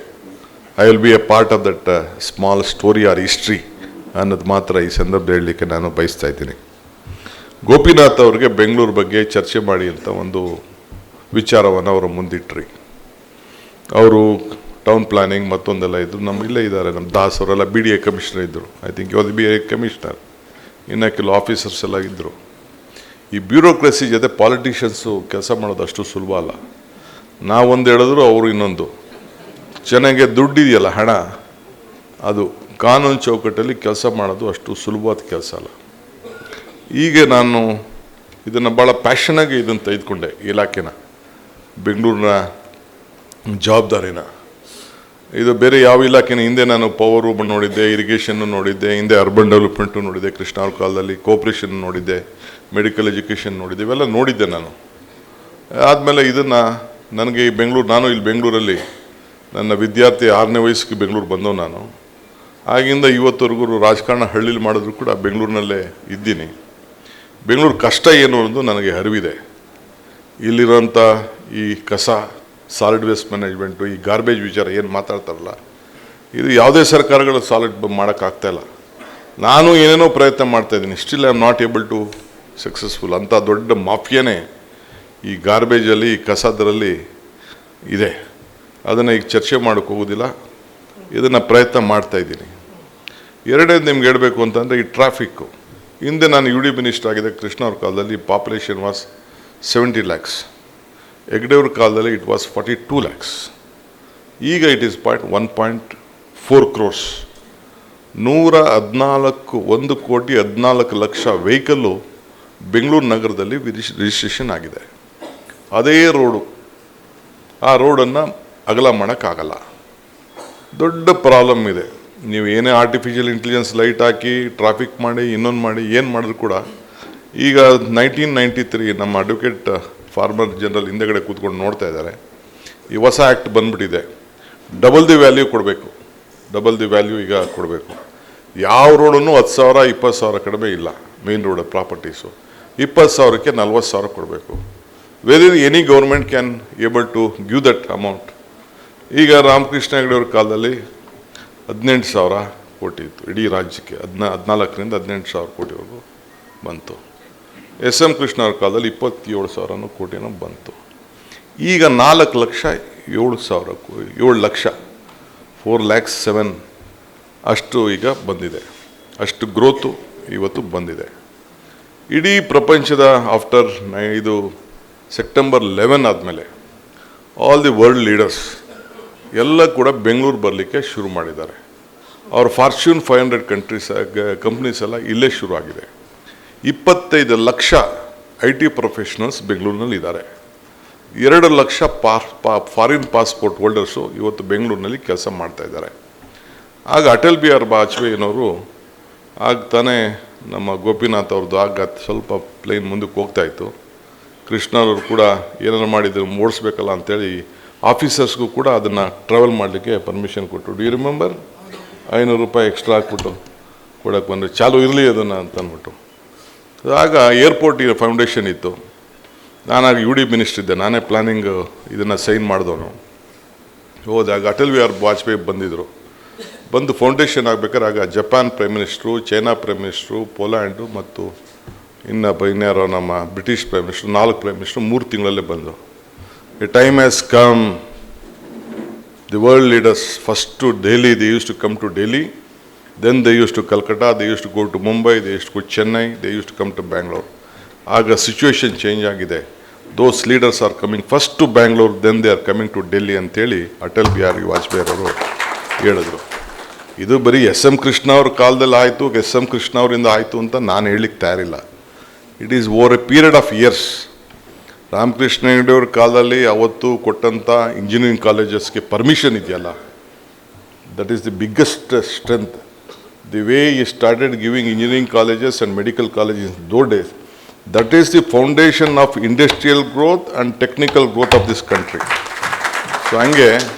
I will be a part of that small story or history ಅನ್ನೋದು ಮಾತ್ರ ಈ ಸಂದರ್ಭ ಹೇಳಲಿಕ್ಕೆ ನಾನು ಬಯಸ್ತಾ ಇದ್ದೀನಿ. ಗೋಪಿನಾಥ್ ಅವ್ರಿಗೆ ಬೆಂಗಳೂರು ಬಗ್ಗೆ ಚರ್ಚೆ ಮಾಡಿ ಅಂತ ಒಂದು ವಿಚಾರವನ್ನು ಅವರು ಮುಂದಿಟ್ರಿ. ಅವರು ಟೌನ್ ಪ್ಲಾನಿಂಗ್ ಮತ್ತೊಂದೆಲ್ಲ ಇದ್ದರು. ನಮ್ಮ ಇಲ್ಲೇ ಇದ್ದಾರೆ, ನಮ್ಮ ದಾಸ್ ಅವರೆಲ್ಲ BDA ಕಮಿಷನರ್ ಇದ್ದರು. ಐ ಥಿಂಕ್ ಇವಾಗ BDA ಕಮಿಷನರ್, ಇನ್ನು ಕೆಲವು ಆಫೀಸರ್ಸ್ ಎಲ್ಲ ಇದ್ದರು. ಈ ಬ್ಯೂರೋಕ್ರಸಿ ಜೊತೆ ಪಾಲಿಟಿಷಿಯನ್ಸು ಕೆಲಸ ಮಾಡೋದು ಅಷ್ಟು ಸುಲಭ ಅಲ್ಲ. ನಾವೊಂದು ಹೇಳಿದ್ರು ಅವರು ಇನ್ನೊಂದು. ಚೆನ್ನಾಗೆ ದುಡ್ಡಿದೆಯಲ್ಲ, ಹಣ, ಅದು ಕಾನೂನು ಚೌಕಟ್ಟಲ್ಲಿ ಕೆಲಸ ಮಾಡೋದು ಅಷ್ಟು ಸುಲಭವಾದ ಕೆಲಸ ಅಲ್ಲ. ಈಗ ನಾನು ಇದನ್ನು ಭಾಳ ಪ್ಯಾಷನಾಗಿ ಇದನ್ನು ತೆಗೆದುಕೊಂಡೆ, ಇಲಾಖೆನ, ಬೆಂಗಳೂರಿನ ಜವಾಬ್ದಾರಿನ. ಇದು ಬೇರೆ ಯಾವ ಇಲಾಖೆನ, ಹಿಂದೆ ನಾನು ಪವರು ನೋಡಿದ್ದೆ, ಇರಿಗೇಷನ್ನು ನೋಡಿದ್ದೆ, ಹಿಂದೆ ಅರ್ಬನ್ ಡೆವಲಪ್ಮೆಂಟು ನೋಡಿದ್ದೆ, ಕೃಷ್ಣ ಅವ್ರ ಕಾಲದಲ್ಲಿ ಕೋಆಪ್ರೇಷನ್ ನೋಡಿದ್ದೆ, ಮೆಡಿಕಲ್ ಎಜುಕೇಷನ್ ನೋಡಿದ್ದೆ, ಇವೆಲ್ಲ ನೋಡಿದ್ದೆ ನಾನು. ಆದಮೇಲೆ ಇದನ್ನು ನನಗೆ ಈ ನಾನು ಇಲ್ಲಿ ಬೆಂಗಳೂರಲ್ಲಿ ನನ್ನ ವಿದ್ಯಾರ್ಥಿ 6ನೇ ವಯಸ್ಸಿಗೆ ಬೆಂಗಳೂರು ಬಂದವು ನಾನು. ಆಗಿಂದ ಇವತ್ತವರೆಗೂ ರಾಜಕಾರಣ ಹಳ್ಳಿಲಿ ಮಾಡಿದ್ರು ಕೂಡ ಬೆಂಗಳೂರಿನಲ್ಲೇ ಇದ್ದೀನಿ. ಬೆಂಗಳೂರು ಕಷ್ಟ ಏನು ಅನ್ನೋದು ನನಗೆ ಅರಿವಿದೆ. ಇಲ್ಲಿರೋಂಥ ಈ ಕಸ, ಸಾಲಿಡ್ ವೇಸ್ಟ್ ಮ್ಯಾನೇಜ್ಮೆಂಟು, ಈ ಗಾರ್ಬೇಜ್ ವಿಚಾರ ಏನು ಮಾತಾಡ್ತಾರಲ್ಲ, ಇದು ಯಾವುದೇ ಸರ್ಕಾರಗಳು ಸಾಲಿಡ್ ಮಾಡೋಕ್ಕಾಗ್ತಾಯಿಲ್ಲ. ನಾನು ಏನೇನೋ ಪ್ರಯತ್ನ ಮಾಡ್ತಾಯಿದ್ದೀನಿ, still I am not able to successful. ಅಂಥ ದೊಡ್ಡ ಮಾಫಿಯಾನೇ ಈ ಗಾರ್ಬೇಜಲ್ಲಿ, ಈ ಕಸದರಲ್ಲಿ ಇದೆ. ಅದನ್ನು ಈಗ ಚರ್ಚೆ ಮಾಡೋಕ್ಕೆ ಹೋಗೋದಿಲ್ಲ, ಇದನ್ನು ಪ್ರಯತ್ನ ಮಾಡ್ತಾಯಿದ್ದೀನಿ. ಎರಡನೇದು ನಿಮ್ಗೆ ಹೇಳಬೇಕು ಅಂತಂದರೆ ಈ ಟ್ರಾಫಿಕ್ಕು. ಹಿಂದೆ ನಾನು UD ಮಿನಿಸ್ಟರ್ ಆಗಿದೆ ಕೃಷ್ಣ ಅವ್ರ ಕಾಲದಲ್ಲಿ ಪಾಪ್ಯುಲೇಷನ್ ವಾಸ್ 70 lakhs. ಹೆಗ್ಡೆ ಅವ್ರ ಕಾಲದಲ್ಲಿ ಇಟ್ ವಾಸ್ 42 lakhs. ಈಗ it is 1.4 crores. 1,14,14,00,000 vehicle Bengaluru ನಗರದಲ್ಲಿ ರಿಜಿಸ್ಟ್ರೇಷನ್ ಆಗಿದೆ. ಅದೇ ರೋಡು, ಆ ರೋಡನ್ನು ಅಗಲ ಮಾಡೋಕ್ಕಾಗಲ್ಲ. ದೊಡ್ಡ ಪ್ರಾಬ್ಲಮ್ ಇದೆ. ನೀವು ಏನೇ ಆರ್ಟಿಫಿಷಿಯಲ್ ಇಂಟೆಲಿಜೆನ್ಸ್ ಲೈಟ್ ಹಾಕಿ ಟ್ರಾಫಿಕ್ ಮಾಡಿ ಇನ್ನೊಂದು ಮಾಡಿ ಏನು ಮಾಡಿದ್ರು ಕೂಡ, ಈಗ 1993 ನಮ್ಮ ಅಡ್ವೊಕೇಟ್ ಫಾರ್ಮರ್ ಜನರಲ್ ಹಿಂದೆಗಡೆ ಕೂತ್ಕೊಂಡು ನೋಡ್ತಾ ಇದ್ದಾರೆ. ಈ ಹೊಸ ಆ್ಯಕ್ಟ್ ಬಂದ್ಬಿಟ್ಟಿದೆ, ಡಬಲ್ ದಿ ವ್ಯಾಲ್ಯೂ ಕೊಡಬೇಕು. ಡಬಲ್ ದಿ ವ್ಯಾಲ್ಯೂ ಈಗ ಕೊಡಬೇಕು. ಯಾವ ರೋಡನ್ನು 10,000 20,000 ಕಡಿಮೆ ಇಲ್ಲ. ಮೇನ್ ರೋಡ್ ಪ್ರಾಪರ್ಟೀಸು 20,000ಕ್ಕೆ 40,000 ಕೊಡಬೇಕು. Whether any government can able to give that amount. ಈಗ ರಾಮಕೃಷ್ಣ ಹೆಗಡೆ ಅವ್ರ ಕಾಲದಲ್ಲಿ 18,000 ಕೋಟಿ ಇತ್ತು ಇಡೀ ರಾಜ್ಯಕ್ಕೆ. 14ರಿಂದ 18,000 ಕೋಟಿವರೆಗೂ ಬಂತು. SM ಕೃಷ್ಣ ಅವ್ರ ಕಾಲದಲ್ಲಿ 27,000 ಕೋಟಿನೂ ಬಂತು. ಈಗ 4,07,000 4,07,000 ಅಷ್ಟು ಈಗ ಬಂದಿದೆ. ಅಷ್ಟು ಗ್ರೋತು ಇವತ್ತು ಬಂದಿದೆ. ಇಡೀ ಪ್ರಪಂಚದ ಆಫ್ಟರ್ ಇದು ಸೆಪ್ಟೆಂಬರ್ 11 ಆದಮೇಲೆ ಆಲ್ ದಿ ವರ್ಲ್ಡ್ ಲೀಡರ್ಸ್ ಎಲ್ಲ ಕೂಡ ಬೆಂಗಳೂರು ಬರಲಿಕ್ಕೆ ಶುರು ಮಾಡಿದ್ದಾರೆ. ಅವ್ರ ಫಾರ್ಚ್ಯೂನ್ 500 ಕಂಪ್ನೀಸ್ ಎಲ್ಲ ಇಲ್ಲೇ ಶುರು ಆಗಿದೆ. 25 ಲಕ್ಷ IT ಪ್ರೊಫೆಷನಲ್ಸ್ ಬೆಂಗಳೂರಿನಲ್ಲಿ ಇದ್ದಾರೆ. 2 ಲಕ್ಷ ಫಾರಿನ್ ಪಾಸ್ಪೋರ್ಟ್ ಹೋಲ್ಡರ್ಸು ಇವತ್ತು ಬೆಂಗಳೂರಿನಲ್ಲಿ ಕೆಲಸ ಮಾಡ್ತಾ ಇದ್ದಾರೆ. ಆಗ ಅಟಲ್ ಬಿಹಾರಿ ವಾಜಪೇಯಿನವರು, ಆಗ ತಾನೇ ನಮ್ಮ ಗೋಪಿನಾಥ್ ಅವ್ರದ್ದು ಆಗ ಸ್ವಲ್ಪ ಪ್ಲೇನ್ ಮುಂದಕ್ಕೆ ಹೋಗ್ತಾಯಿತ್ತು. ಕೃಷ್ಣವ್ರು ಕೂಡ ಏನಾರು ಮಾಡಿದ್ರು ಓಡಿಸ್ಬೇಕಲ್ಲ ಅಂಥೇಳಿ ಆಫೀಸರ್ಸ್ಗೂ ಕೂಡ ಅದನ್ನು ಟ್ರಾವೆಲ್ ಮಾಡಲಿಕ್ಕೆ ಪರ್ಮಿಷನ್ ಕೊಟ್ಟರು. Do you remember? 500 ರೂಪಾಯಿ ಎಕ್ಸ್ಟ್ರಾ ಹಾಕ್ಬಿಟ್ಟು ಕೊಡೋಕ್ಕೆ ಬಂದರೆ ಚಾಲು ಇರಲಿ ಅದನ್ನು ಅಂತ ಅಂದ್ಬಿಟ್ಟು. ಆಗ ಏರ್ಪೋರ್ಟ್ ಫೌಂಡೇಶನ್ ಇತ್ತು. ನಾನಾಗ UD ಮಿನಿಸ್ಟರ್ ಇದ್ದೆ, ನಾನೇ ಪ್ಲಾನಿಂಗ್ ಇದನ್ನು ಸೈನ್ ಮಾಡಿದವನು. ಹೋದಾಗ ಅಟಲ್ ಬಿಹಾರಿ ವಾಜಪೇಯಿ ಬಂದಿದ್ದರು. ಬಂದು ಫೌಂಡೇಶನ್ ಆಗಬೇಕಾದ್ರೆ ಆಗ Japan prime minister, China prime minister, Poland ಮತ್ತು ಇನ್ಯಾರೋ ನಮ್ಮ British prime minister, 4 prime minister 3 ತಿಂಗಳಲ್ಲೇ ಬಂದರು. A time has come. The world leaders first to Delhi, they use to come to Delhi, then they use to Calcutta, they use to go to Mumbai, they use to go Chennai, they use to come to Bangalore. ಆಗ situation change ಆಗಿದೆ. Those leaders are coming first to Bangalore, then they are coming to Delhi ಅಂತೇಳಿ ಅಟಲ್ ಬಿಹಾರಿ ವಾಜಪೇಯಿ ಅವರು ಹೇಳಿದ್ರು. ಇದು ಬರೀ SM Krishna ಅವ್ರ ಕಾಲದಲ್ಲಿ ಆಯಿತು, SM ಕೃಷ್ಣ ಅವರಿಂದ ಆಯಿತು ಅಂತ ನಾನು ಹೇಳಲಿಕ್ಕೆ ತಯಾರಿಲ್ಲ. It is over a period of years. Ramakrishna Hegde ಅವ್ರ ಕಾಲದಲ್ಲಿ ಅವತ್ತು ಕೊಟ್ಟಂಥ ಇಂಜಿನಿಯರಿಂಗ್ ಕಾಲೇಜಸ್ಗೆ ಪರ್ಮಿಷನ್ ಇದೆಯಲ್ಲ, that is the biggest strength. The way he started giving engineering colleges and medical colleges those days, that is the foundation of industrial growth and technical growth of this country. So ಹಂಗೆ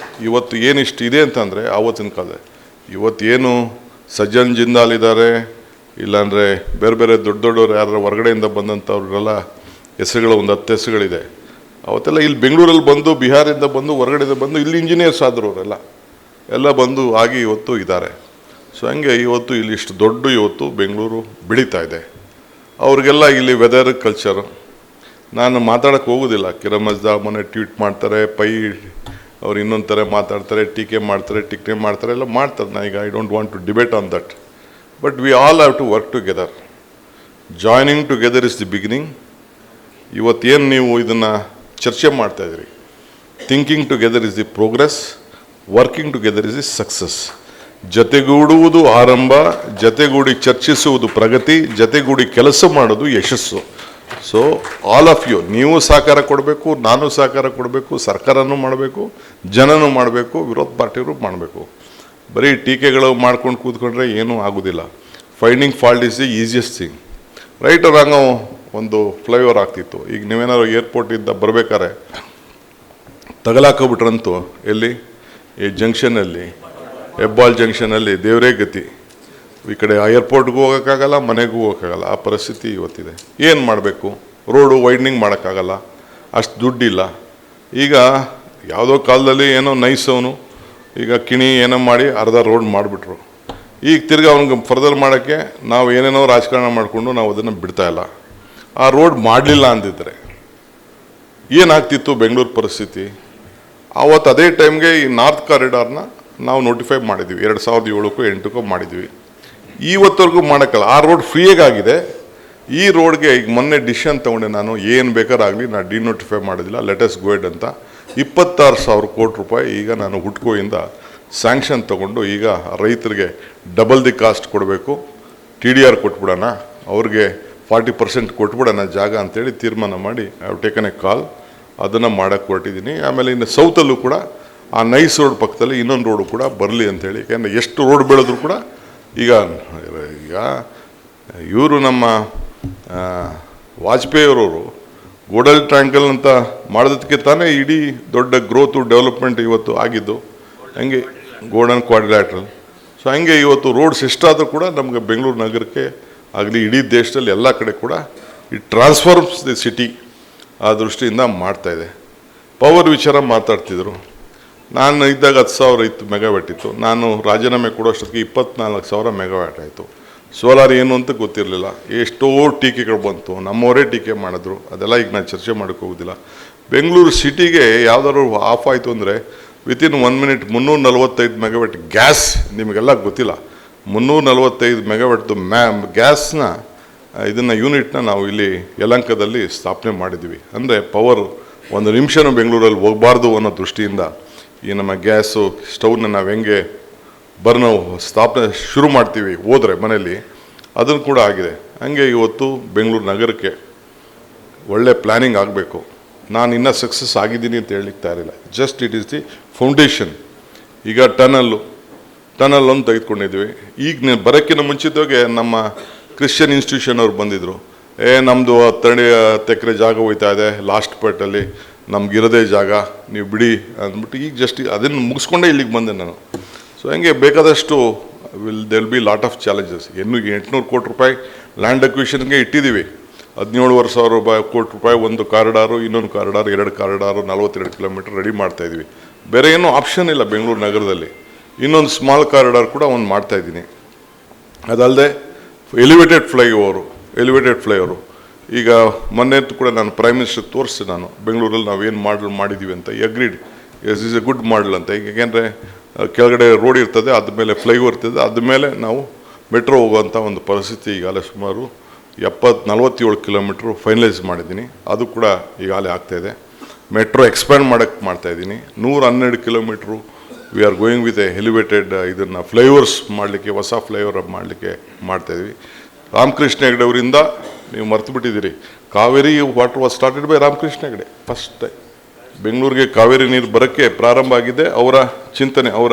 ಇವತ್ತು ಏನಿಷ್ಟು ಇದೆ ಅಂತಂದರೆ ಆವತ್ತಿನ ಕಾಲ, ಇವತ್ತೇನು ಸಜ್ಜನ್ ಜಿಂದಾಲ್ ಇದ್ದಾರೆ, ಇಲ್ಲಾಂದರೆ ಬೇರೆ ಬೇರೆ ದೊಡ್ಡವರು ಯಾರು ಹೊರಗಡೆಯಿಂದ ಬಂದಂಥವ್ರೆಲ್ಲ ಹೆಸರುಗಳು ಒಂದು 10 ಹೆಸರುಗಳಿದೆ. ಅವತ್ತೆಲ್ಲ ಇಲ್ಲಿ ಬೆಂಗಳೂರಲ್ಲಿ ಬಂದು, ಬಿಹಾರಿಂದ ಬಂದು, ಹೊರಗಡೆಯಿಂದ ಬಂದು ಇಲ್ಲಿ ಇಂಜಿನಿಯರ್ಸ್ ಆದರು. ಅವರೆಲ್ಲ ಬಂದು ಆಗಿ ಇವತ್ತು ಇದ್ದಾರೆ. ಸೊ ಹಂಗೆ ಇವತ್ತು ಇಲ್ಲಿ ಇಷ್ಟು ದೊಡ್ಡ ಇವತ್ತು ಬೆಂಗಳೂರು ಬೆಳೀತಾ ಇದೆ. ಅವ್ರಿಗೆಲ್ಲ ಇಲ್ಲಿ ವೆದರ್ ಕಲ್ಚರು ನಾನು ಮಾತಾಡೋಕ್ಕೆ ಹೋಗೋದಿಲ್ಲ. ಕಿರಮ್ ಮಜ್ದಾ ಮೊನ್ನೆ ಟ್ವೀಟ್ ಮಾಡ್ತಾರೆ, ಅವ್ರು ಇನ್ನೊಂದು ಥರ ಮಾತಾಡ್ತಾರೆ, ಟೀಕೆ ಮಾಡ್ತಾರೆ, ಎಲ್ಲ ಮಾಡ್ತಾರೆ. ನಾನೀಗ I don't want to debate on that. But we all have to work together. Joining together is the beginning. ಇವತ್ತೇನು ನೀವು ಇದನ್ನು ಚರ್ಚೆ ಮಾಡ್ತಾಯಿದ್ರಿ, thinking together is the progress, working together is the success. ಜತೆಗೂಡುವುದು ಆರಂಭ, ಜತೆಗೂಡಿ ಚರ್ಚಿಸುವುದು ಪ್ರಗತಿ, ಜತೆಗೂಡಿ ಕೆಲಸ ಮಾಡೋದು ಯಶಸ್ಸು. ಸೊ ಆಲ್ ಆಫ್ ಯು, ನೀವು ಸಹಕಾರ ಕೊಡಬೇಕು, ನಾನು ಸಹಕಾರ ಕೊಡಬೇಕು, ಸರ್ಕಾರನೂ ಮಾಡಬೇಕು, ಜನನೂ ಮಾಡಬೇಕು, ವಿರೋಧ ಪಾರ್ಟಿಯವರು ಮಾಡಬೇಕು. ಬರೀ ಟೀಕೆಗಳು ಮಾಡ್ಕೊಂಡು ಕೂತ್ಕೊಂಡ್ರೆ ಏನೂ ಆಗೋದಿಲ್ಲ. Finding fault is the easiest thing. Right wrong ಒಂದು ಫ್ಲೈಓವರ್ ಆಗ್ತಿತ್ತು. ಈಗ ನೀವೇನಾದ್ರು ಏರ್ಪೋರ್ಟಿಂದ ಬರಬೇಕಾದ್ರೆ ತಗಲಾಕೋಬಿಟ್ರಂತೂ ಎಲ್ಲಿ ಈ ಜಂಕ್ಷನಲ್ಲಿ, ಹೆಬ್ಬಾಳ್ ಜಂಕ್ಷನಲ್ಲಿ ದೇವರೇ ಗತಿ. ಈ ಕಡೆ ಏರ್ಪೋರ್ಟ್ಗೂ ಹೋಗೋಕ್ಕಾಗಲ್ಲ, ಮನೆಗೂ ಹೋಗೋಕ್ಕಾಗಲ್ಲ. ಆ ಪರಿಸ್ಥಿತಿ ಇವತ್ತಿದೆ. ಏನು ಮಾಡಬೇಕು? ರೋಡು ವೈಡ್ನಿಂಗ್ ಮಾಡೋಕ್ಕಾಗಲ್ಲ, ಅಷ್ಟು ದುಡ್ಡಿಲ್ಲ. ಈಗ ಯಾವುದೋ ಕಾಲದಲ್ಲಿ ಏನೋ ನೈಸವನು ಈಗ ಕಿಣಿ ಏನೋ ಮಾಡಿ ಅರ್ಧ ರೋಡ್ ಮಾಡಿಬಿಟ್ರು. ಈಗ ತಿರ್ಗಿ ಅವ್ನಿಗೆ ಫರ್ದರ್ ಮಾಡೋಕ್ಕೆ ನಾವು ಏನೇನೋ ರಾಜಕಾರಣ ಮಾಡಿಕೊಂಡು ನಾವು ಅದನ್ನು ಬಿಡ್ತಾಯಿಲ್ಲ. ಆ ರೋಡ್ ಮಾಡಲಿಲ್ಲ ಅಂದಿದ್ರೆ ಏನಾಗ್ತಿತ್ತು ಬೆಂಗಳೂರು ಪರಿಸ್ಥಿತಿ? ಆವತ್ತು ಅದೇ ಟೈಮ್ಗೆ ಈ ನಾರ್ತ್ ಕಾರಿಡಾರ್ನ ನಾವು ನೋಟಿಫೈ ಮಾಡಿದ್ವಿ. 2007ಕ್ಕೂ 2008ಕ್ಕೂ ಮಾಡಿದ್ವಿ. ಇವತ್ತವರೆಗೂ ಮಾಡೋಕ್ಕಲ್ಲ. ಆ ರೋಡ್ ಫ್ರೀಯಾಗಿದೆ. ಈ ರೋಡ್ಗೆ ಈಗ ಮೊನ್ನೆ ಡಿಸಿಷನ್ ತೊಗೊಂಡೆ ನಾನು, ಏನು ಬೇಕಾರಾಗಲಿ ನಾನು ಡಿನೋಟಿಫೈ ಮಾಡೋದಿಲ್ಲ, ಲೆಟಸ್ ಗೋಯ್ಡ್ ಅಂತ. 26,000 ಕೋಟಿ ರೂಪಾಯಿ ಈಗ ನಾನು ಹುಟ್ಕೋಯಿಂದ ಸ್ಯಾಂಕ್ಷನ್ ತೊಗೊಂಡು ಈಗ ರೈತರಿಗೆ ಡಬಲ್ ದಿ ಕಾಸ್ಟ್ ಕೊಡಬೇಕು, TDR ಕೊಟ್ಬಿಡೋಣ, ಅವ್ರಿಗೆ 40% ಕೊಟ್ಬಿಡೋಣ ಜಾಗ ಅಂತೇಳಿ ತೀರ್ಮಾನ ಮಾಡಿ ಐ ಹ್ಯಾವ್ ಟೇಕನ್ ಎ ಕಾಲ್. ಅದನ್ನು ಮಾಡೋಕ್ಕೆ ಹೊರಟಿದ್ದೀನಿ. ಆಮೇಲೆ ಇನ್ನು ಸೌತಲ್ಲೂ ಕೂಡ ಆ ನೈಸ್ ರೋಡ್ ಪಕ್ಕದಲ್ಲಿ ಇನ್ನೊಂದು ರೋಡು ಕೂಡ ಬರಲಿ ಅಂತೇಳಿ. ಯಾಕೆಂದರೆ ಎಷ್ಟು ರೋಡ್ ಬೆಳೆದ್ರು ಕೂಡ ಈಗ ಇವರು ನಮ್ಮ ವಾಜಪೇಯಿ ಅವರವರು ಗೋಡಲ್ ಟ್ರ್ಯಾಂಗಲ್ ಅಂತ ಮಾಡೋದಕ್ಕೆ ತಾನೇ ಇಡೀ ದೊಡ್ಡ ಗ್ರೋತು ಡೆವಲಪ್ಮೆಂಟ್ ಇವತ್ತು ಆಗಿದ್ದು. ಹಂಗೆ ಗೋಲ್ಡನ್ ಕ್ವಾಡ್ರಿಲ್ಯಾಟ್ರಲ್. ಸೊ ಹಂಗೆ ಇವತ್ತು ರೋಡ್ಸ್ ಎಷ್ಟಾದರೂ ಕೂಡ ನಮಗೆ ಬೆಂಗಳೂರು ನಗರಕ್ಕೆ ಆಗಲಿ ಇಡೀ ದೇಶದಲ್ಲಿ ಎಲ್ಲ ಕಡೆ ಕೂಡ ಇಟ್ ಟ್ರಾನ್ಸ್ಫಾರ್ಮ್ಸ್ ದಿ ಸಿಟಿ. ಆ ದೃಷ್ಟಿಯಿಂದ ಮಾಡ್ತಾಯಿದೆ. ಪವರ್ ವಿಚಾರ ಮಾತಾಡ್ತಿದ್ರು. ನಾನು ಇದ್ದಾಗ 10,000 ಇತ್ತು, ಮೆಗಾವ್ಯಾಟ್ ಇತ್ತು. ನಾನು ರಾಜೀನಾಮೆ ಕೊಡೋಷ್ಟೊತ್ತಿಗೆ 24,000 ಮೆಗಾವ್ಯಾಟ್ ಆಯಿತು. ಸೋಲಾರ್ ಏನು ಅಂತ ಗೊತ್ತಿರಲಿಲ್ಲ. ಎಷ್ಟೋ ಟೀಕೆಗಳು ಬಂತು, ನಮ್ಮವರೇ ಟೀಕೆ ಮಾಡಿದ್ರು. ಅದೆಲ್ಲ ಈಗ ನಾನು ಚರ್ಚೆ ಮಾಡೋಕ್ಕೆ ಹೋಗೋದಿಲ್ಲ. ಬೆಂಗಳೂರು ಸಿಟಿಗೆ ಯಾವುದಾದ್ರು ಆಫ್ ಆಯಿತು ಅಂದರೆ ವಿತಿನ್ 1 ಮಿನಿಟ್ 345 ಮೆಗಾವ್ಯಾಟ್ ಗ್ಯಾಸ್, ನಿಮಗೆಲ್ಲ ಗೊತ್ತಿಲ್ಲ, 345 ಮೆಗಾವ್ಯಾಟ್ದು ಗ್ಯಾಸ್ನ ಇದನ್ನು ಯೂನಿಟ್ನ ನಾವು ಇಲ್ಲಿ ಯಲಹಂಕದಲ್ಲಿ ಸ್ಥಾಪನೆ ಮಾಡಿದ್ವಿ. ಅಂದರೆ ಪವರ್ ಒಂದು ನಿಮಿಷನೂ ಬೆಂಗಳೂರಲ್ಲಿ ಹೋಗಬಾರ್ದು ಅನ್ನೋ ದೃಷ್ಟಿಯಿಂದ ಈ ನಮ್ಮ ಗ್ಯಾಸು ಸ್ಟವ್ನ ನಾವು ಹೆಂಗೆ ಬರ್ನ ಸ್ಥಾಪನೆ ಶುರು ಮಾಡ್ತೀವಿ ಹೋದರೆ ಮನೆಯಲ್ಲಿ, ಅದನ್ನು ಕೂಡ ಆಗಿದೆ. ಹಂಗೆ ಇವತ್ತು ಬೆಂಗಳೂರು ನಗರಕ್ಕೆ ಒಳ್ಳೆ ಪ್ಲ್ಯಾನಿಂಗ್ ಆಗಬೇಕು. ನಾನು ಇನ್ನೂ ಸಕ್ಸಸ್ ಆಗಿದ್ದೀನಿ ಅಂತ ಹೇಳಲಿಕ್ಕೆ ತಯಾರಿಲ್ಲ. Just it is the foundation. ಈಗ ಟನಲ್ ಒಂದು ತೆಗೆದುಕೊಂಡಿದ್ವಿ. ಈಗ ಬರೋಕ್ಕಿಂತ ಮುಂಚಿತವಾಗಿ ನಮ್ಮ ಕ್ರಿಶ್ಚಿಯನ್ ಇನ್ಸ್ಟಿಟ್ಯೂಷನ್ ಅವ್ರು ಬಂದಿದ್ದರು. ನಮ್ಮದು 10 ಎಕರೆ ಜಾಗ ಹೋಯ್ತಾ ಇದೆ ಲಾಸ್ಟ್ ಪಾರ್ಟಲ್ಲಿ, ನಮಗಿರೋದೇ ಜಾಗ, ನೀವು ಬಿಡಿ ಅಂದ್ಬಿಟ್ಟು ಈಗ ಜಸ್ಟ್ ಅದನ್ನು ಮುಗಿಸ್ಕೊಂಡೇ ಇಲ್ಲಿಗೆ ಬಂದೆ ನಾನು. ಸೊ ಹಂಗೆ ಬೇಕಾದಷ್ಟು will be lot of challenges. 800 ಕೋಟಿ ರೂಪಾಯಿ ಲ್ಯಾಂಡ್ ಅಕ್ವಿಷನ್ಗೆ ಇಟ್ಟಿದ್ದೀವಿ. 17,000 ಕೋಟಿ ರೂಪಾಯಿ ಒಂದು ಕಾರಿಡಾರು, ಇನ್ನೊಂದು ಕಾರಿಡಾರು, 2 ಕಾರಿಡಾರು, 42 ಕಿಲೋಮೀಟರ್ ರೆಡಿ ಮಾಡ್ತಾಯಿದ್ವಿ. ಬೇರೆ ಏನೂ ಆಪ್ಷನ್ ಇಲ್ಲ ಬೆಂಗಳೂರು ನಗರದಲ್ಲಿ. ಇನ್ನೊಂದು ಸ್ಮಾಲ್ ಕಾರಿಡಾರ್ ಕೂಡ ಒಂದು ಮಾಡ್ತಾಯಿದ್ದೀನಿ. ಅದಲ್ಲದೆ ಎಲಿವೇಟೆಡ್ ಫ್ಲೈಓವರು ಈಗ ಮೊನ್ನೆ ಕೂಡ ನಾನು ಪ್ರೈಮ್ ಮಿನಿಸ್ಟರ್ ತೋರಿಸ್ದೆ. ನಾನು ಬೆಂಗಳೂರಲ್ಲಿ ನಾವು ಏನು ಮಾಡಿದ್ದೀವಿ ಅಂತ. Agreed, yes is a good model ಅಂತ. ಈಗ ಯಾಕೆಂದರೆ ಕೆಳಗಡೆ ರೋಡ್ ಇರ್ತದೆ, ಅದ್ಮೇಲೆ ಫ್ಲೈಓವರ್ ಇರ್ತದೆ, ಅದ್ಮೇಲೆ ನಾವು ಮೆಟ್ರೋ ಹೋಗುವಂಥ ಒಂದು ಪರಿಸ್ಥಿತಿ ಈಗಾಗಲೇ ಸುಮಾರು 47 ಕಿಲೋಮೀಟ್ರು ಫೈನಲೈಸ್ ಮಾಡಿದ್ದೀನಿ. ಅದು ಕೂಡ ಈಗಾಗಲೇ ಆಗ್ತಾಯಿದೆ. ಮೆಟ್ರೋ ಎಕ್ಸ್ಪ್ಯಾಂಡ್ ಮಾಡೋಕ್ಕೆ ಮಾಡ್ತಾಯಿದ್ದೀನಿ. 112 kilometre we are going with A elevated ಇದನ್ನು ಫ್ಲೈಓವರ್ಸ್ ಮಾಡಲಿಕ್ಕೆ, ಹೊಸ ಫ್ಲೈಓವರ್ ಮಾಡಲಿಕ್ಕೆ ಮಾಡ್ತಾಯಿದ್ವಿ. ರಾಮಕೃಷ್ಣ ಹೆಗಡೆ ಅವರಿಂದ ನೀವು ಮರ್ತು ಬಿಟ್ಟಿದ್ದೀರಿ, Kaveri water was started by Ramakrishna Hegde. First time ಬೆಂಗಳೂರಿಗೆ ಕಾವೇರಿ ನೀರು ಬರೋಕ್ಕೆ ಪ್ರಾರಂಭ ಆಗಿದೆ ಅವರ ಚಿಂತನೆ, ಅವರ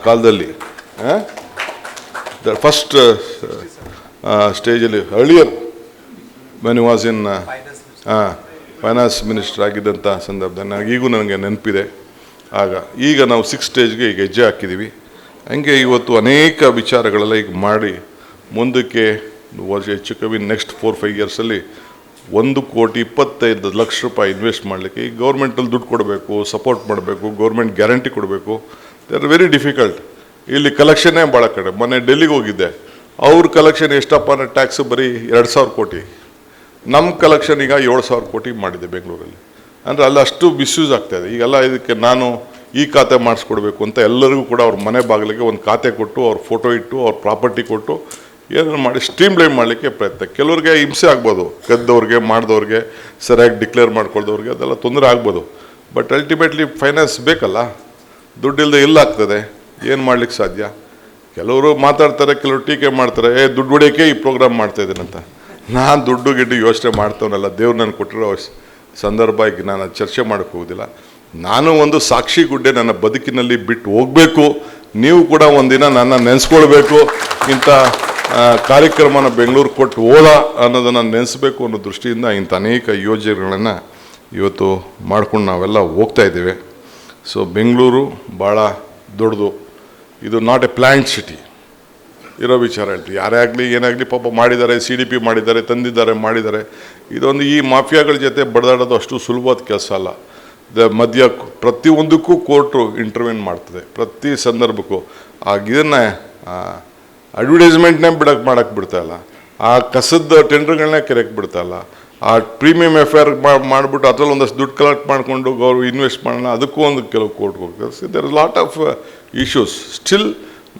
ಕಾಲದಲ್ಲಿ. ದ ಫಸ್ಟ್ ಸ್ಟೇಜಲ್ಲಿ earlier when was in finance minister ಆಗಿದ್ದಂಥ ಸಂದರ್ಭದಲ್ಲಿ ಈಗೂ ನನಗೆ ನೆನಪಿದೆ. ಈಗ ನಾವು 6th ಸ್ಟೇಜ್ಗೆ ಈಗ ಹೆಜ್ಜೆ ಹಾಕಿದ್ದೀವಿ. ಹಂಗೆ ಇವತ್ತು ಅನೇಕ ವಿಚಾರಗಳೆಲ್ಲ ಈಗ ಮಾಡಿ ಮುಂದಕ್ಕೆ ಹೆಚ್ಚು ಕಮ್ಮಿ ನೆಕ್ಸ್ಟ್ 4-5 ಇಯರ್ಸಲ್ಲಿ 1,25,00,000 ರೂಪಾಯಿ ಇನ್ವೆಸ್ಟ್ ಮಾಡಲಿಕ್ಕೆ ಈಗ ಗೌರ್ಮೆಂಟಲ್ಲಿ ದುಡ್ಡು ಕೊಡಬೇಕು, ಸಪೋರ್ಟ್ ಮಾಡಬೇಕು, ಗೌರ್ಮೆಂಟ್ ಗ್ಯಾರಂಟಿ ಕೊಡಬೇಕು. They are very difficult. ಇಲ್ಲಿ ಕಲೆಕ್ಷನ್ನೇ ಭಾಳ ಕಡೆ. ಮೊನ್ನೆ ಡೆಲ್ಲಿಗೆ ಹೋಗಿದ್ದೆ, ಅವ್ರ ಕಲೆಕ್ಷನ್ ಎಷ್ಟಪ್ಪ ಅಂದರೆ ಟ್ಯಾಕ್ಸು ಬರೀ 2,000 ಕೋಟಿ. ನಮ್ಮ ಕಲೆಕ್ಷನ್ ಈಗ 7,000 ಕೋಟಿ ಮಾಡಿದೆ ಬೆಂಗಳೂರಲ್ಲಿ. ಅಂದರೆ ಅಲ್ಲಿ ಅಷ್ಟು ಮಿಸ್ಯೂಸ್ ಆಗ್ತಾಯಿದೆ. ಈಗೆಲ್ಲ ಇದಕ್ಕೆ ನಾನು ಈ ಖಾತೆ ಮಾಡಿಸ್ಕೊಡ್ಬೇಕು ಅಂತ ಎಲ್ಲರಿಗೂ ಕೂಡ ಅವ್ರ ಮನೆ ಬಾಗಿಲಿಗೆ ಒಂದು ಖಾತೆ ಕೊಟ್ಟು, ಅವ್ರ ಫೋಟೋ ಇಟ್ಟು, ಅವ್ರ ಪ್ರಾಪರ್ಟಿ ಕೊಟ್ಟು ಏನಾದ್ರು ಮಾಡಿ ಸ್ಟ್ರೀಮ್ ಲೈನ್ ಮಾಡಲಿಕ್ಕೆ ಪ್ರಯತ್ನ. ಕೆಲವ್ರಿಗೆ ಹಿಂಸೆ ಆಗ್ಬೋದು, ಗೆದ್ದವ್ರಿಗೆ, ಮಾಡಿದವ್ರಿಗೆ, ಸರಿಯಾಗಿ ಡಿಕ್ಲೇರ್ ಮಾಡ್ಕೊಳ್ದವ್ರಿಗೆ ಅದೆಲ್ಲ ತೊಂದರೆ ಆಗ್ಬೋದು. ಬಟ್ ಅಲ್ಟಿಮೇಟ್ಲಿ ಫೈನಾನ್ಸ್ ಬೇಕಲ್ಲ, ದುಡ್ಡಿಲ್ಲದೆ ಎಲ್ಲ ಆಗ್ತದೆ. ಏನು ಮಾಡ್ಲಿಕ್ಕೆ ಸಾಧ್ಯ? ಕೆಲವರು ಮಾತಾಡ್ತಾರೆ, ಕೆಲವರು ಟೀಕೆ ಮಾಡ್ತಾರೆ, ದುಡ್ಡು ಹೊಡಿಯೋಕ್ಕೆ ಈ ಪ್ರೋಗ್ರಾಮ್ ಮಾಡ್ತಾಯಿದ್ದೀನಂತ. ನಾನು ದುಡ್ಡು ಗಿಡ್ಡು ಯೋಚನೆ ಮಾಡ್ತವನಲ್ಲ, ದೇವ್ರು ನಾನು ಕೊಟ್ಟಿರೋ ಸಂದರ್ಭ ಈಗ ನಾನು ಚರ್ಚೆ ಮಾಡೋಕ್ಕೆ ಹೋಗೋದಿಲ್ಲ. ನಾನು ಒಂದು ಸಾಕ್ಷಿ ಗುಡ್ಡೆ ನನ್ನ ಬದುಕಿನಲ್ಲಿ ಬಿಟ್ಟು ಹೋಗಬೇಕು. ನೀವು ಕೂಡ ಒಂದಿನ ನನ್ನ ನೆನೆಸ್ಕೊಳ್ಬೇಕು. ಇಂಥ ಕಾರ್ಯಕ್ರಮನ ಬೆಂಗಳೂರು ಕೊಟ್ಟು ಹೋದ ಅನ್ನೋದನ್ನು ನೆನೆಸ್ಬೇಕು ಅನ್ನೋ ದೃಷ್ಟಿಯಿಂದ ಇಂಥ ಅನೇಕ ಯೋಜನೆಗಳನ್ನು ಇವತ್ತು ಮಾಡ್ಕೊಂಡು ನಾವೆಲ್ಲ ಹೋಗ್ತಾ ಇದ್ದೇವೆ. ಸೊ ಬೆಂಗಳೂರು ಭಾಳ ದೊಡ್ಡದು. ಇದು ನಾಟ್ ಎ ಪ್ಲ್ಯಾಂಟ್ ಸಿಟಿ ಇರೋ ವಿಚಾರ ಹೇಳ್ತೀವಿ. ಯಾರೇ ಆಗಲಿ ಏನಾಗಲಿ ಪಾಪ ಮಾಡಿದ್ದಾರೆ, CDP ಮಾಡಿದ್ದಾರೆ, ತಂದಿದ್ದಾರೆ, ಮಾಡಿದ್ದಾರೆ. ಇದೊಂದು ಈ ಮಾಫಿಯಾಗಳ ಜೊತೆ ಬಡದಾಡೋದು ಅಷ್ಟು ಸುಲಭವಾದ ಕೆಲಸ ಅಲ್ಲ. ಮಧ್ಯ ಪ್ರತಿಯೊಂದಕ್ಕೂ ಕೋರ್ಟು ಇಂಟರ್ವ್ಯೂನ್ ಮಾಡ್ತದೆ, ಪ್ರತಿ ಸಂದರ್ಭಕ್ಕೂ. ಇದನ್ನು ಅಡ್ವರ್ಟೈಸ್ಮೆಂಟ್ನೇ ಮಾಡೋಕ್ಕೆ ಬಿಡ್ತಾಯಿಲ್ಲ, ಆ ಕಸದ ಟೆಂಡರ್ಗಳನ್ನೇ ಕೆರೆಯಕ್ಕೆ ಬಿಡ್ತಾಯಿಲ್ಲ, ಆ ಪ್ರೀಮಿಯಂ ಎಫ್ಐಆರ್ ಮಾಡಿಬಿಟ್ಟು ಅದರಲ್ಲಿ ಒಂದಷ್ಟು ದುಡ್ಡು ಕಲೆಕ್ಟ್ ಮಾಡಿಕೊಂಡು ಅವರು ಇನ್ವೆಸ್ಟ್ ಮಾಡೋಣ, ಅದಕ್ಕೂ ಒಂದು ಕೆಲವು ಕೋರ್ಟ್ಗೆ ಹೋಗ್ತಾರೆ. There is lot of issues. Still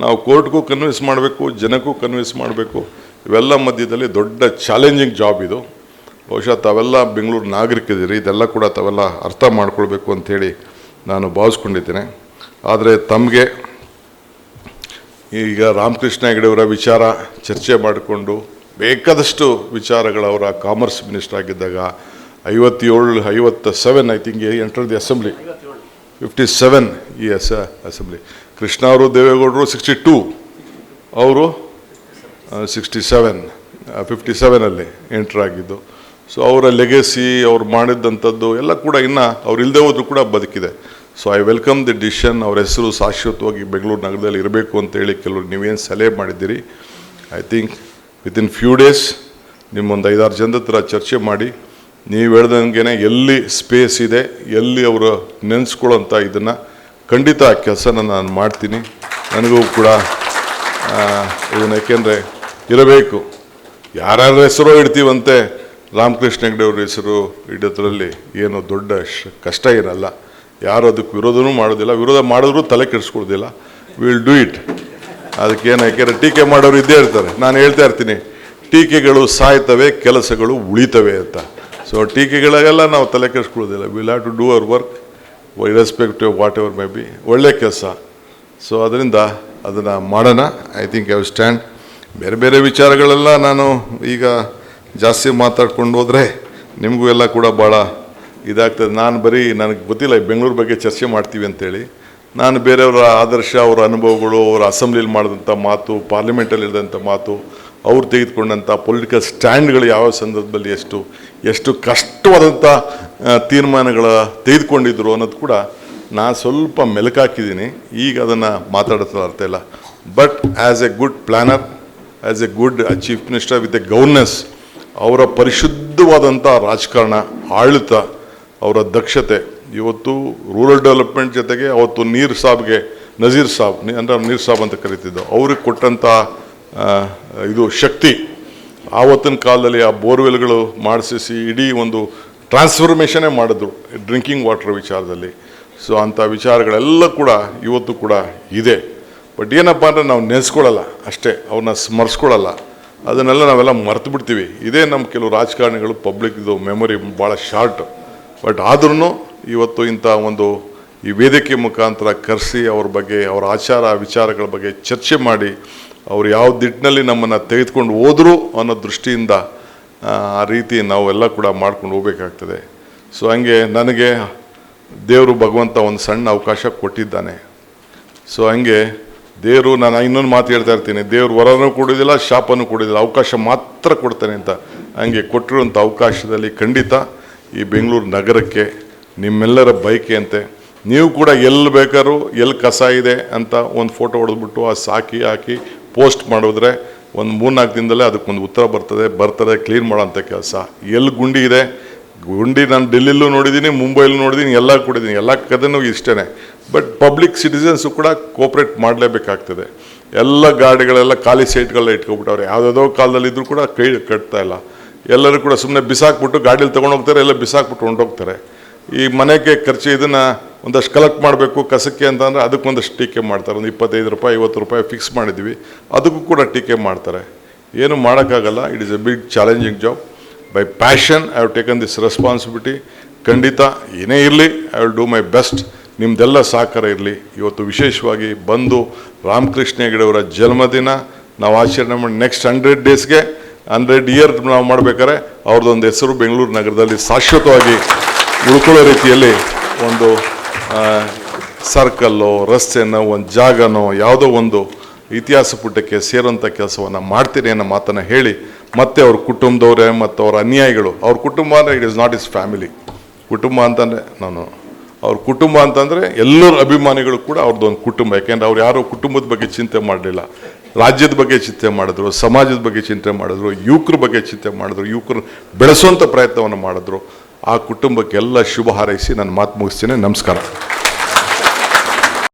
ನಾವು ಕೋರ್ಟ್ಗೂ ಕನ್ವಿನ್ಸ್ ಮಾಡಬೇಕು, ಜನಕ್ಕೂ ಕನ್ವಿನ್ಸ್ ಮಾಡಬೇಕು. ಇವೆಲ್ಲ ಮಧ್ಯದಲ್ಲಿ ದೊಡ್ಡ ಚಾಲೆಂಜಿಂಗ್ ಜಾಬ್ ಇದು. ಬಹುಶಃ ತಾವೆಲ್ಲ ಬೆಂಗಳೂರು ನಾಗರಿಕರಿದ್ದೀರಿ, ಇದೆಲ್ಲ ಕೂಡ ತಾವೆಲ್ಲ ಅರ್ಥ ಮಾಡ್ಕೊಳ್ಬೇಕು ಅಂಥೇಳಿ ನಾನು ಭಾವಿಸ್ಕೊಂಡಿದ್ದೇನೆ. ಆದರೆ ತಮಗೆ ಈಗ ರಾಮಕೃಷ್ಣ ಹೆಗಡೆಯವರ ವಿಚಾರ ಚರ್ಚೆ ಮಾಡಿಕೊಂಡು ಬೇಕಾದಷ್ಟು ವಿಚಾರಗಳವರ ಕಾಮರ್ಸ್ ಮಿನಿಸ್ಟರ್ ಆಗಿದ್ದಾಗ 57 I think enter the assembly, 57 ಈ ಅಸೆಂಬ್ಲಿ. ಕೃಷ್ಣ ಅವರು, ದೇವೇಗೌಡರು 62, ಅವರು 67, 57ಅಲ್ಲಿ ಎಂಟರ್ ಆಗಿದ್ದು. ಸೊ ಅವರ ಲೆಗೆಸಿ, ಅವ್ರು ಮಾಡಿದ್ದಂಥದ್ದು ಎಲ್ಲ ಕೂಡ ಇನ್ನು ಅವ್ರು ಇಲ್ಲದೆ ಹೋದ್ರು ಕೂಡ ಬದುಕಿದೆ. So I welcome the decision. ಅವ್ರ ಹೆಸರು ಶಾಶ್ವತವಾಗಿ ಬೆಂಗಳೂರು ನಗರದಲ್ಲಿ ಇರಬೇಕು ಅಂತೇಳಿ ಕೆಲವರು ನೀವೇನು ಸಲಹೆ ಮಾಡಿದ್ದೀರಿ. I think within few days ನಿಮ್ಮೊಂದು 5-6 ಜನದ ಹತ್ರ ಚರ್ಚೆ ಮಾಡಿ ನೀವು ಹೇಳ್ದಂಗೆ ಎಲ್ಲಿ ಸ್ಪೇಸ್ ಇದೆ, ಎಲ್ಲಿ ಅವರು ನೆನೆಸ್ಕೊಳ್ಳೋಂಥ ಇದನ್ನು ಖಂಡಿತ ಆ ಕೆಲಸನ ನಾನು ಮಾಡ್ತೀನಿ. ನನಗೂ ಕೂಡ ಇದನ್ನು ಯಾಕೆಂದರೆ ಇರಬೇಕು. ಯಾರ್ಯಾರ ಹೆಸರು ಇಡ್ತೀವಂತೆ, ರಾಮಕೃಷ್ಣ ಹೆಗಡೆಯವ್ರ ಹೆಸರು ಇಡೋದ್ರಲ್ಲಿ ಏನು ದೊಡ್ಡ ಕಷ್ಟ ಇರಲ್ಲ. ಯಾರು ಅದಕ್ಕೆ ವಿರೋಧನೂ ಮಾಡೋದಿಲ್ಲ, ವಿರೋಧ ಮಾಡಿದ್ರೂ ತಲೆ ಕೆಡಿಸ್ಕೊಳ್ದಿಲ್ಲ. Will do it. ಅದಕ್ಕೇನು, ಯಾಕೆಂದರೆ ಟೀಕೆ ಮಾಡೋರು ಇದ್ದೇ ಇರ್ತಾರೆ. ನಾನು ಹೇಳ್ತಾ ಇರ್ತೀನಿ, ಟೀಕೆಗಳು ಸಾಯ್ತವೆ, ಕೆಲಸಗಳು ಉಳಿತವೆ ಅಂತ. ಸೊ ಟೀಕೆಗಳಿಗೆಲ್ಲ ನಾವು ತಲೆ ಕೆಡಿಸ್ಕೊಳ್ಳೋದಿಲ್ಲ. Will have to do our work irrespective whatever may be. ಒಳ್ಳೆ ಕೆಲಸ. ಸೊ ಅದರಿಂದ ಅದನ್ನು ಮಾಡೋಣ. I think I stand. ಬೇರೆ ಬೇರೆ ವಿಚಾರಗಳೆಲ್ಲ ನಾನು ಈಗ ಜಾಸ್ತಿ ಮಾತಾಡ್ಕೊಂಡು ಹೋದರೆ ನಿಮಗೂ ಎಲ್ಲ ಕೂಡ ಭಾಳ ಇದಾಗ್ತದೆ. ನಾನು ಬರೀ ನನಗೆ ಗೊತ್ತಿಲ್ಲ ಬೆಂಗಳೂರು ಬಗ್ಗೆ ಚರ್ಚೆ ಮಾಡ್ತೀವಿ ಅಂತೇಳಿ. ನಾನು ಬೇರೆಯವರ ಆದರ್ಶ, ಅವರ ಅನುಭವಗಳು, ಅವರ ಅಸೆಂಬ್ಲಿಲಿ ಮಾಡಿದಂಥ ಮಾತು, ಪಾರ್ಲಿಮೆಂಟಲ್ಲಿ ಇಳಿದಂಥ ಮಾತು, ಅವ್ರು ತೆಗೆದುಕೊಂಡಂಥ ಪೊಲಿಟಿಕಲ್ ಸ್ಟ್ಯಾಂಡ್ಗಳು ಯಾವ ಸಂದರ್ಭದಲ್ಲಿ ಎಷ್ಟು ಕಷ್ಟವಾದಂಥ ತೀರ್ಮಾನಗಳ ತೆಗೆದುಕೊಂಡಿದ್ರು ಅನ್ನೋದು ಕೂಡ ನಾನು ಸ್ವಲ್ಪ ಮೆಲುಕಾಕಿದ್ದೀನಿ. ಈಗ ಅದನ್ನು ಮಾತಾಡೋದು ಅರ್ಥ ಇಲ್ಲ. But as A good planar, as A good chief minister with A governance, ಅವರ ಪರಿಶುದ್ಧವಾದಂಥ ರಾಜಕಾರಣ, ಆಡಳಿತ, ಅವರ ದಕ್ಷತೆ, ಇವತ್ತು ರೂರಲ್ ಡೆವಲಪ್ಮೆಂಟ್ ಜೊತೆಗೆ ಅವತ್ತು ನಜೀರ್ ಸಾಬ್ ಅಂದರೆ ನೀರ್ ಸಾಬ್ ಅಂತ ಕರಿತಿದ್ದು, ಅವ್ರಿಗೆ ಕೊಟ್ಟಂಥ ಇದು ಶಕ್ತಿ, ಆವತ್ತಿನ ಕಾಲದಲ್ಲಿ ಆ ಬೋರ್ವೆಲ್ಗಳು ಮಾಡಿಸಿ ಇಡೀ ಒಂದು ಟ್ರಾನ್ಸ್ಫಾರ್ಮೇಷನ್ನೇ ಮಾಡಿದ್ರು ಡ್ರಿಂಕಿಂಗ್ ವಾಟರ್ ವಿಚಾರದಲ್ಲಿ. ಸೊ ಅಂಥ ವಿಚಾರಗಳೆಲ್ಲ ಕೂಡ ಇವತ್ತು ಕೂಡ ಇದೆ. ಬಟ್ ಏನಪ್ಪ ಅಂದರೆ ನಾವು ನೆನೆಸ್ಕೊಳ್ಳಲ್ಲ ಅಷ್ಟೇ, ಅವ್ರನ್ನ ಸ್ಮರಿಸ್ಕೊಳ್ಳಲ್ಲ. ಅದನ್ನೆಲ್ಲ ನಾವೆಲ್ಲ ಮರ್ತು ಬಿಡ್ತೀವಿ. ಇದೇ ನಮ್ಮ ಕೆಲವು ರಾಜಕಾರಣಿಗಳು ಪಬ್ಲಿಕ್ದು ಮೆಮೊರಿ ಭಾಳ ಶಾರ್ಟ್. ಬಟ್ ಆದ್ರೂ ಇವತ್ತು ಇಂಥ ಒಂದು ಈ ವೇದಿಕೆ ಮುಖಾಂತರ ಕರೆಸಿ ಅವ್ರ ಬಗ್ಗೆ, ಅವರ ಆಚಾರ ವಿಚಾರಗಳ ಬಗ್ಗೆ ಚರ್ಚೆ ಮಾಡಿ, ಅವ್ರು ಯಾವ ದಿಟ್ಟಿನಲ್ಲಿ ನಮ್ಮನ್ನು ತೆಗೆದುಕೊಂಡು ಹೋದರು ಅನ್ನೋ ದೃಷ್ಟಿಯಿಂದ ಆ ರೀತಿ ನಾವೆಲ್ಲ ಕೂಡ ಮಾಡ್ಕೊಂಡು ಹೋಗ್ಬೇಕಾಗ್ತದೆ. ಸೊ ಹಂಗೆ ನನಗೆ ದೇವರು ಭಗವಂತ ಒಂದು ಸಣ್ಣ ಅವಕಾಶ ಕೊಟ್ಟಿದ್ದಾನೆ. ಸೊ ಹಂಗೆ ದೇವರು, ನಾನು ಇನ್ನೊಂದು ಮಾತು ಹೇಳ್ತಾ ಇರ್ತೀನಿ, ದೇವ್ರು ವರನೂ ಕೊಡೋದಿಲ್ಲ, ಶಾಪನೂ ಕೊಡೋದಿಲ್ಲ, ಅವಕಾಶ ಮಾತ್ರ ಕೊಡ್ತಾನೆ ಅಂತ. ಹಂಗೆ ಕೊಟ್ಟಿರುವಂಥ ಅವಕಾಶದಲ್ಲಿ ಖಂಡಿತ ಈ ಬೆಂಗಳೂರು ನಗರಕ್ಕೆ ನಿಮ್ಮೆಲ್ಲರ ಬಯಕೆಯಂತೆ ನೀವು ಕೂಡ ಎಲ್ಲಿ ಬೇಕಾದ್ರೂ ಎಲ್ಲಿ ಕಸ ಇದೆ ಅಂತ ಒಂದು ಫೋಟೋ ಹೊಡೆದ್ಬಿಟ್ಟು ಆ ಹಾಕಿ ಪೋಸ್ಟ್ ಮಾಡಿದ್ರೆ ಒಂದು 3-4 ದಿನದಲ್ಲೇ ಅದಕ್ಕೊಂದು ಉತ್ತರ ಬರ್ತದೆ ಕ್ಲೀನ್ ಮಾಡೋಂಥ ಕೆಲಸ. ಎಲ್ಲಿ ಗುಂಡಿ ಇದೆ, ಗುಂಡಿ ನಾನು ಡೆಲ್ಲಿಲೂ ನೋಡಿದ್ದೀನಿ, ಮುಂಬೈಲೂ ನೋಡಿದ್ದೀನಿ, ಎಲ್ಲ ಕೊಡಿದ್ದೀನಿ, ಎಲ್ಲ ಕದನೂ ಇಷ್ಟೇ. ಬಟ್ ಪಬ್ಲಿಕ್ ಸಿಟಿಸನ್ಸು ಕೂಡ ಕೋಪ್ರೇಟ್ ಮಾಡಲೇಬೇಕಾಗ್ತದೆ. ಎಲ್ಲ ಗಾಡಿಗಳೆಲ್ಲ ಖಾಲಿ ಸೈಟ್ಗಳನ್ನ ಇಟ್ಕೊಬಿಟ್ಟವ್ರೆ. ಯಾವುದಾದೋ ಕಾಲದಲ್ಲಿದ್ದರೂ ಕೂಡ ಕೈ ಕಟ್ತಾ ಇಲ್ಲ. ಎಲ್ಲರೂ ಕೂಡ ಸುಮ್ಮನೆ ಬಿಸಾಕ್ಬಿಟ್ಟು ಗಾಡೀಲಿ ತೊಗೊಂಡೋಗ್ತಾರೆ, ಎಲ್ಲ ಬಿಸಾಕ್ಬಿಟ್ಟು ಹೊಂಟೋಗ್ತಾರೆ. ಈ ಮನೆಗೆ ಖರ್ಚು ಇದನ್ನು ಒಂದಷ್ಟು ಕಲೆಕ್ಟ್ ಮಾಡಬೇಕು ಕಸಕ್ಕೆ ಅಂತ ಅಂದರೆ ಅದಕ್ಕೊಂದಷ್ಟು ಟೀಕೆ ಮಾಡ್ತಾರೆ. ಒಂದು 25 ರೂಪಾಯಿ 50 ರೂಪಾಯಿ ಫಿಕ್ಸ್ ಮಾಡಿದ್ವಿ, ಅದಕ್ಕೂ ಕೂಡ ಟೀಕೆ ಮಾಡ್ತಾರೆ. ಏನು ಮಾಡೋಕ್ಕಾಗಲ್ಲ. It is a big challenging job. By passion I have taken this responsibility. ಖಂಡಿತ ಏನೇ ಇರಲಿ, I will do my best. ನಿಮ್ಮದೆಲ್ಲ ಸಹಕಾರ ಇರಲಿ. ಇವತ್ತು ವಿಶೇಷವಾಗಿ ಬಂದು ರಾಮಕೃಷ್ಣ ಹೆಗಡೆ ಅವರ ಜನ್ಮದಿನ ನಾವು ಆಚರಣೆ ಮಾಡಿ ನೆಕ್ಸ್ಟ್ 100 ಡೇಸ್ಗೆ 100 ಇಯರ್ ನಾವು ಮಾಡಬೇಕಾದ್ರೆ ಅವ್ರದ್ದೊಂದು ಹೆಸರು ಬೆಂಗಳೂರು ನಗರದಲ್ಲಿ ಶಾಶ್ವತವಾಗಿ ಉಳ್ಕೊಳ್ಳೋ ರೀತಿಯಲ್ಲಿ ಒಂದು ಸರ್ಕಲ್ಲೋ ರಸ್ತೆನೋ ಒಂದು ಜಾಗನೋ ಯಾವುದೋ ಒಂದು ಇತಿಹಾಸ ಪುಟಕ್ಕೆ ಸೇರೋಂಥ ಕೆಲಸವನ್ನು ಮಾಡ್ತೀನಿ ಅನ್ನೋ ಮಾತನ್ನು ಹೇಳಿ, ಮತ್ತೆ ಅವ್ರ ಕುಟುಂಬದವರೇ ಮತ್ತು ಅವರ ಅನ್ಯಾಯಿಗಳು, ಅವ್ರ ಕುಟುಂಬ ಅಂದರೆ it is not is family. ಕುಟುಂಬ ಅಂತಂದರೆ ಅವ್ರ ಕುಟುಂಬ ಅಂತಂದರೆ ಎಲ್ಲರ ಅಭಿಮಾನಿಗಳು ಕೂಡ ಅವ್ರದ್ದೊಂದು ಕುಟುಂಬ. ಯಾಕೆಂದರೆ ಅವ್ರು ಯಾರೋ ಕುಟುಂಬದ ಬಗ್ಗೆ ಚಿಂತೆ ಮಾಡಲಿಲ್ಲ, ರಾಜ್ಯದ ಬಗ್ಗೆ ಚಿಂತೆ ಮಾಡಿದ್ರು, ಸಮಾಜದ ಬಗ್ಗೆ ಚಿಂತೆ ಮಾಡಿದ್ರು, ಯುವಕರ ಬಗ್ಗೆ ಚಿಂತೆ ಮಾಡಿದ್ರು, ಯುವಕರು ಬೆಳೆಸುವಂಥ ಪ್ರಯತ್ನವನ್ನು ಮಾಡಿದ್ರು. ಆ ಕುಟುಂಬಕ್ಕೆಲ್ಲ ಶುಭ ಹಾರೈಸಿ ನನ್ನ ಮಾತು ಮುಗಿಸ್ತೀನಿ. ನಮಸ್ಕಾರ.